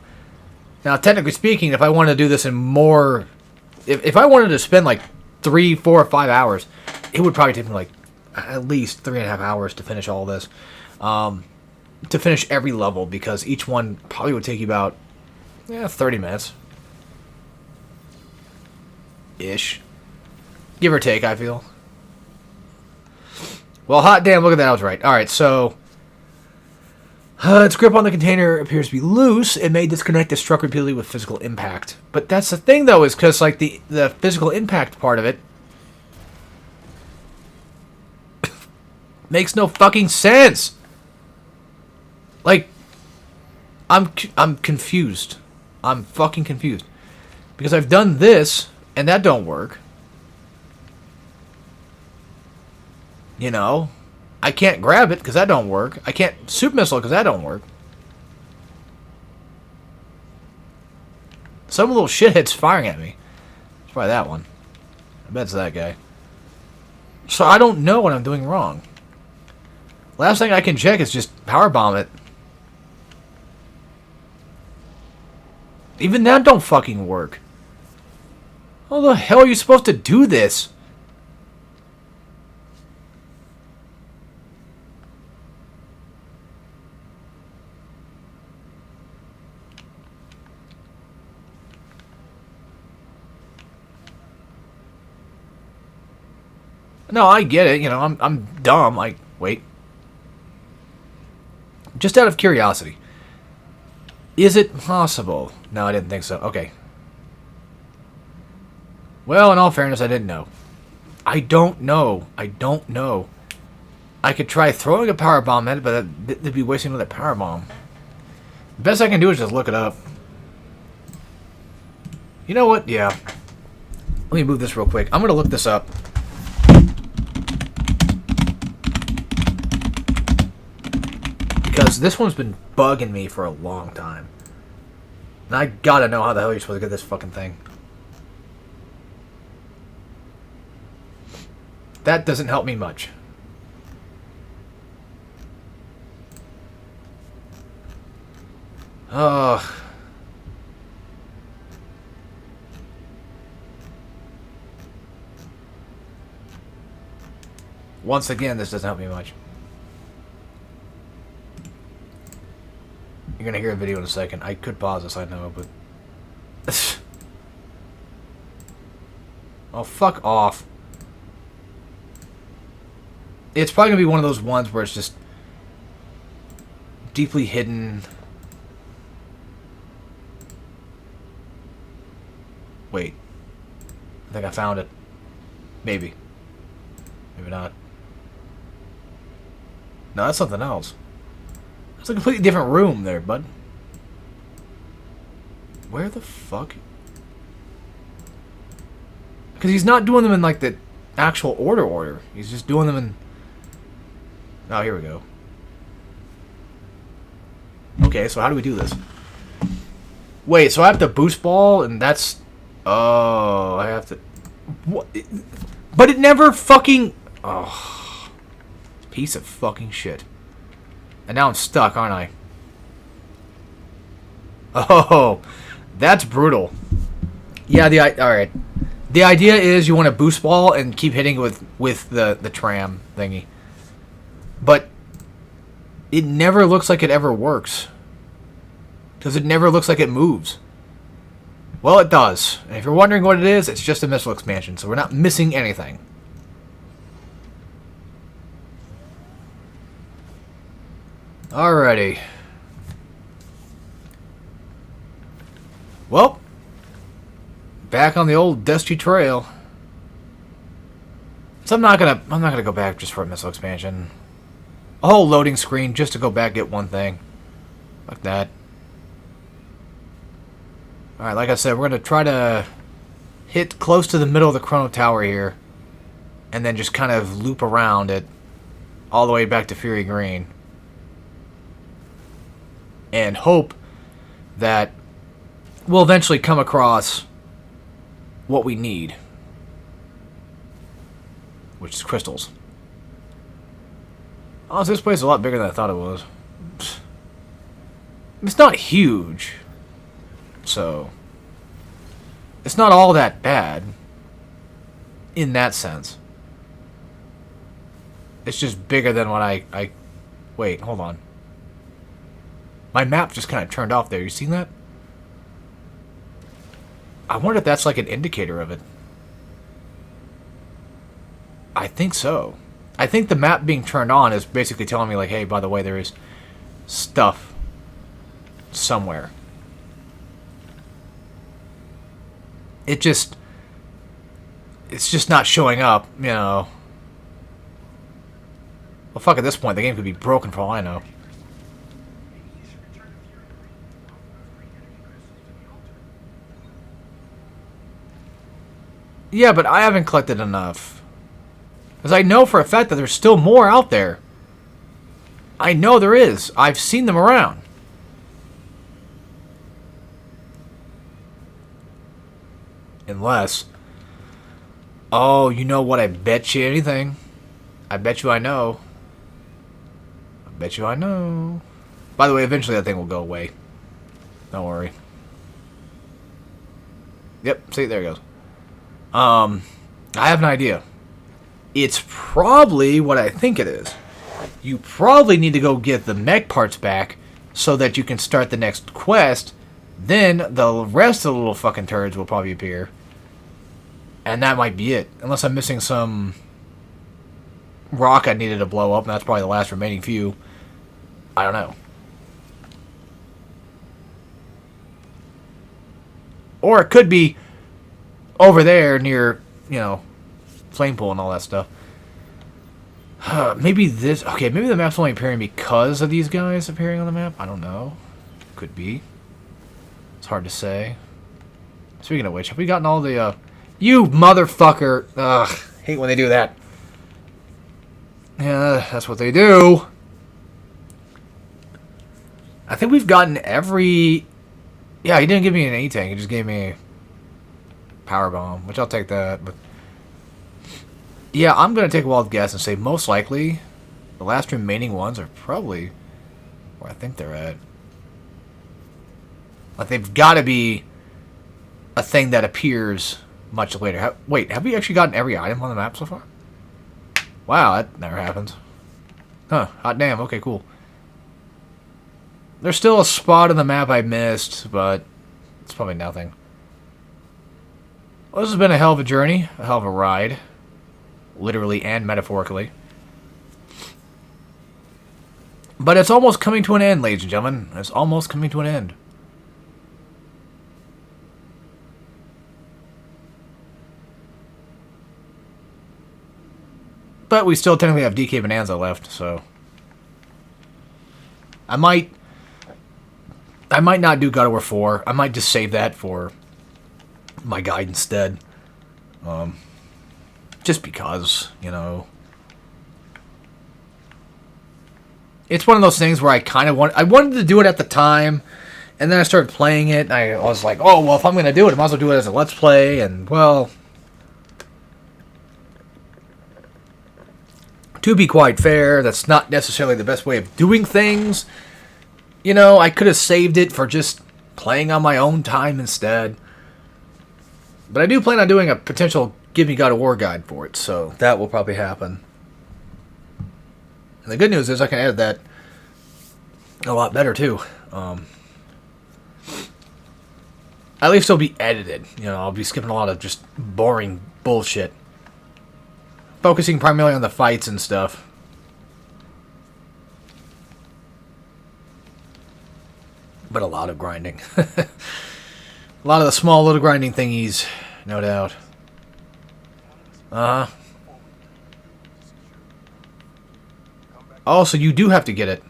Now, technically speaking, if I wanted to do this in more... If I wanted to spend like 3, 4, or 5 hours, it would probably take me like at least 3.5 hours to finish all this. To finish every level, because each one probably would take you about 30 minutes. Ish. Give or take, I feel. Well, hot damn, look at that, I was right. Alright, so... its grip on the container appears to be loose. It may disconnect if struck repeatedly with physical impact. But that's the thing, though, is because, like, the physical impact part of it makes no fucking sense. Like, I'm confused. I'm fucking confused. Because I've done this, and that don't work. You know? I can't grab it, because that don't work. I can't super missile, because that don't work. Some little shithead's firing at me. It's probably that one. I bet it's that guy. So I don't know what I'm doing wrong. Last thing I can check is just powerbomb it. Even that don't fucking work. How the hell are you supposed to do this? No, I get it. You know, I'm dumb. Wait. Just out of curiosity. Is it possible? No, I didn't think so. Okay. Well, in all fairness, I didn't know. I don't know. I don't know. I could try throwing a power bomb at it, but that'd be wasting another power bomb. The best I can do is just look it up. You know what? Yeah. Let me move this real quick. I'm going to look this up. Because this one's been bugging me for a long time. And I gotta know how the hell you're supposed to get this fucking thing. That doesn't help me much. Ugh. Once again, this doesn't help me much. You're gonna hear a video in a second. I could pause this, I know, but... oh, fuck off. It's probably gonna be one of those ones where it's just... deeply hidden... Wait. I think I found it. Maybe. Maybe not. No, that's something else. It's a completely different room there, bud. Where the fuck? Because he's not doing them in, like, the actual order. He's just doing them in... oh, here we go. Okay, so how do we do this? Wait, so I have to boost ball, and that's... oh, I have to... what? But it never fucking... oh. Piece of fucking shit. And now I'm stuck, aren't I? Oh, that's brutal. Yeah, alright. The idea is you want to boost ball and keep hitting it with the tram thingy. But it never looks like it ever works. Because it never looks like it moves. Well, it does. And if you're wondering what it is, it's just a missile expansion, so we're not missing anything. Alrighty. Well, back on the old dusty trail. So I'm not gonna go back just for a missile expansion. a whole loading screen just to go back and get one thing. Like that. Alright, like I said, we're going to try to hit close to the middle of the Chrono Tower here. And then just kind of loop around it all the way back to Fury Green. And hope that we'll eventually come across what we need. Which is crystals. Oh, this place is a lot bigger than I thought it was. It's not huge. So, it's not all that bad. In that sense. It's just bigger than what I... Wait, hold on. My map just kind of turned off there. You seen that? I wonder if that's like an indicator of it. I think so. I think the map being turned on is basically telling me, like, hey, by the way, there is stuff somewhere. It's just not showing up, you know. Well, fuck, at this point, the game could be broken for all I know. Yeah, but I haven't collected enough. Because I know for a fact that there's still more out there. I know there is. I've seen them around. Unless... Oh, you know what? I bet you anything. I bet you I know. I bet you I know. By the way, eventually that thing will go away. Don't worry. Yep, see, there it goes. I have an idea. It's probably what I think it is. You probably need to go get the mech parts back so that you can start the next quest. Then the rest of the little fucking turds will probably appear. And that might be it. Unless I'm missing some rock I needed to blow up, and that's probably the last remaining few. I don't know. Or it could be over there near, you know, flame pool and all that stuff. Maybe this... Okay, maybe the map's only appearing because of these guys appearing on the map. I don't know. Could be. It's hard to say. Speaking of which, have we gotten all the... You motherfucker! Ugh, hate when they do that. Yeah, that's what they do. I think we've gotten every... Yeah, he didn't give me an A-Tank. He just gave me a power bomb, which I'll take that. But yeah, I'm going to take a wild guess and say most likely the last remaining ones are probably where I think they're at. Like, they've got to be a thing that appears much later. Wait, have we actually gotten every item on the map so far? Wow, that never happens. Huh, hot damn, okay, cool. There's still a spot on the map I missed, but it's probably nothing. Well, this has been a hell of a journey, a hell of a ride. Literally and metaphorically. But it's almost coming to an end, ladies and gentlemen. It's almost coming to an end. But we still technically have DK Bonanza left, so... I might not do God of War 4. I might just save that for my guide instead. Just because, you know. It's one of those things where I kind of I wanted to do it at the time, and then I started playing it, and I was like, oh, well, if I'm going to do it, I might as well do it as a Let's Play, and, well... To be quite fair, that's not necessarily the best way of doing things. You know, I could have saved it for just playing on my own time instead. But I do plan on doing a potential Give Me God of War guide for it, so that will probably happen. And the good news is I can edit that a lot better, too. At least it'll be edited. You know, I'll be skipping a lot of just boring bullshit. Focusing primarily on the fights and stuff. But a lot of grinding. A lot of the small little grinding thingies, no doubt. Oh, so you do have to get it.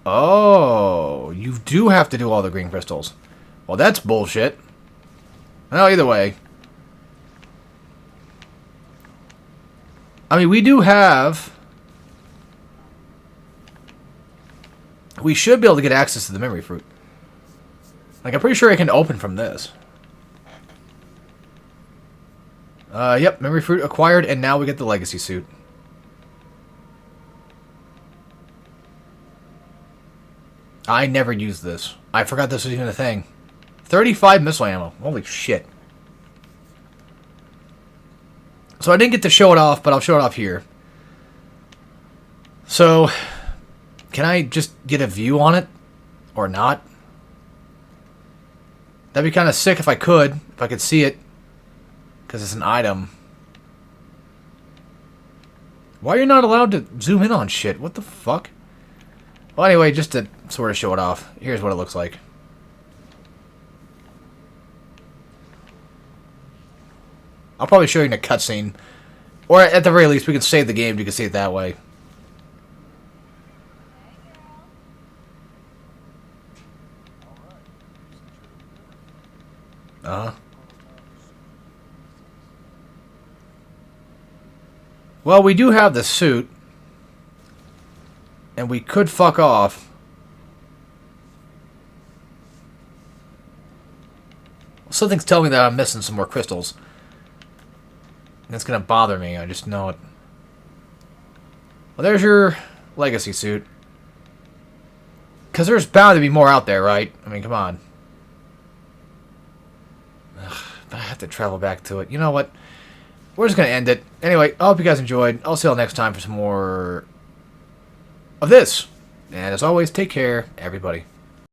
Oh, you do have to do all the green crystals. Well, that's bullshit. Well, either way. I mean, we do have... We should be able to get access to the memory fruit. Like, I'm pretty sure I can open from this. Yep, memory fruit acquired, and now we get the legacy suit. I never used this. I forgot this was even a thing. 35 missile ammo. Holy shit. So I didn't get to show it off, but I'll show it off here. So, can I just get a view on it? Or not? That'd be kind of sick if I could see it. Because it's an item. Why are you not allowed to zoom in on shit? What the fuck? Well, anyway, just to sort of show it off, here's what it looks like. I'll probably show you in a cutscene. Or at the very least, we can save the game, you can see it that way. Uh-huh. Well, we do have the suit. And we could fuck off. Something's telling me that I'm missing some more crystals. That's gonna bother me, I just know it. Well, there's your legacy suit. Because there's bound to be more out there, right? I mean, come on. Ugh, but I have to travel back to it. You know what? We're just gonna end it. Anyway, I hope you guys enjoyed. I'll see you all next time for some more... of this. And as always, take care, everybody.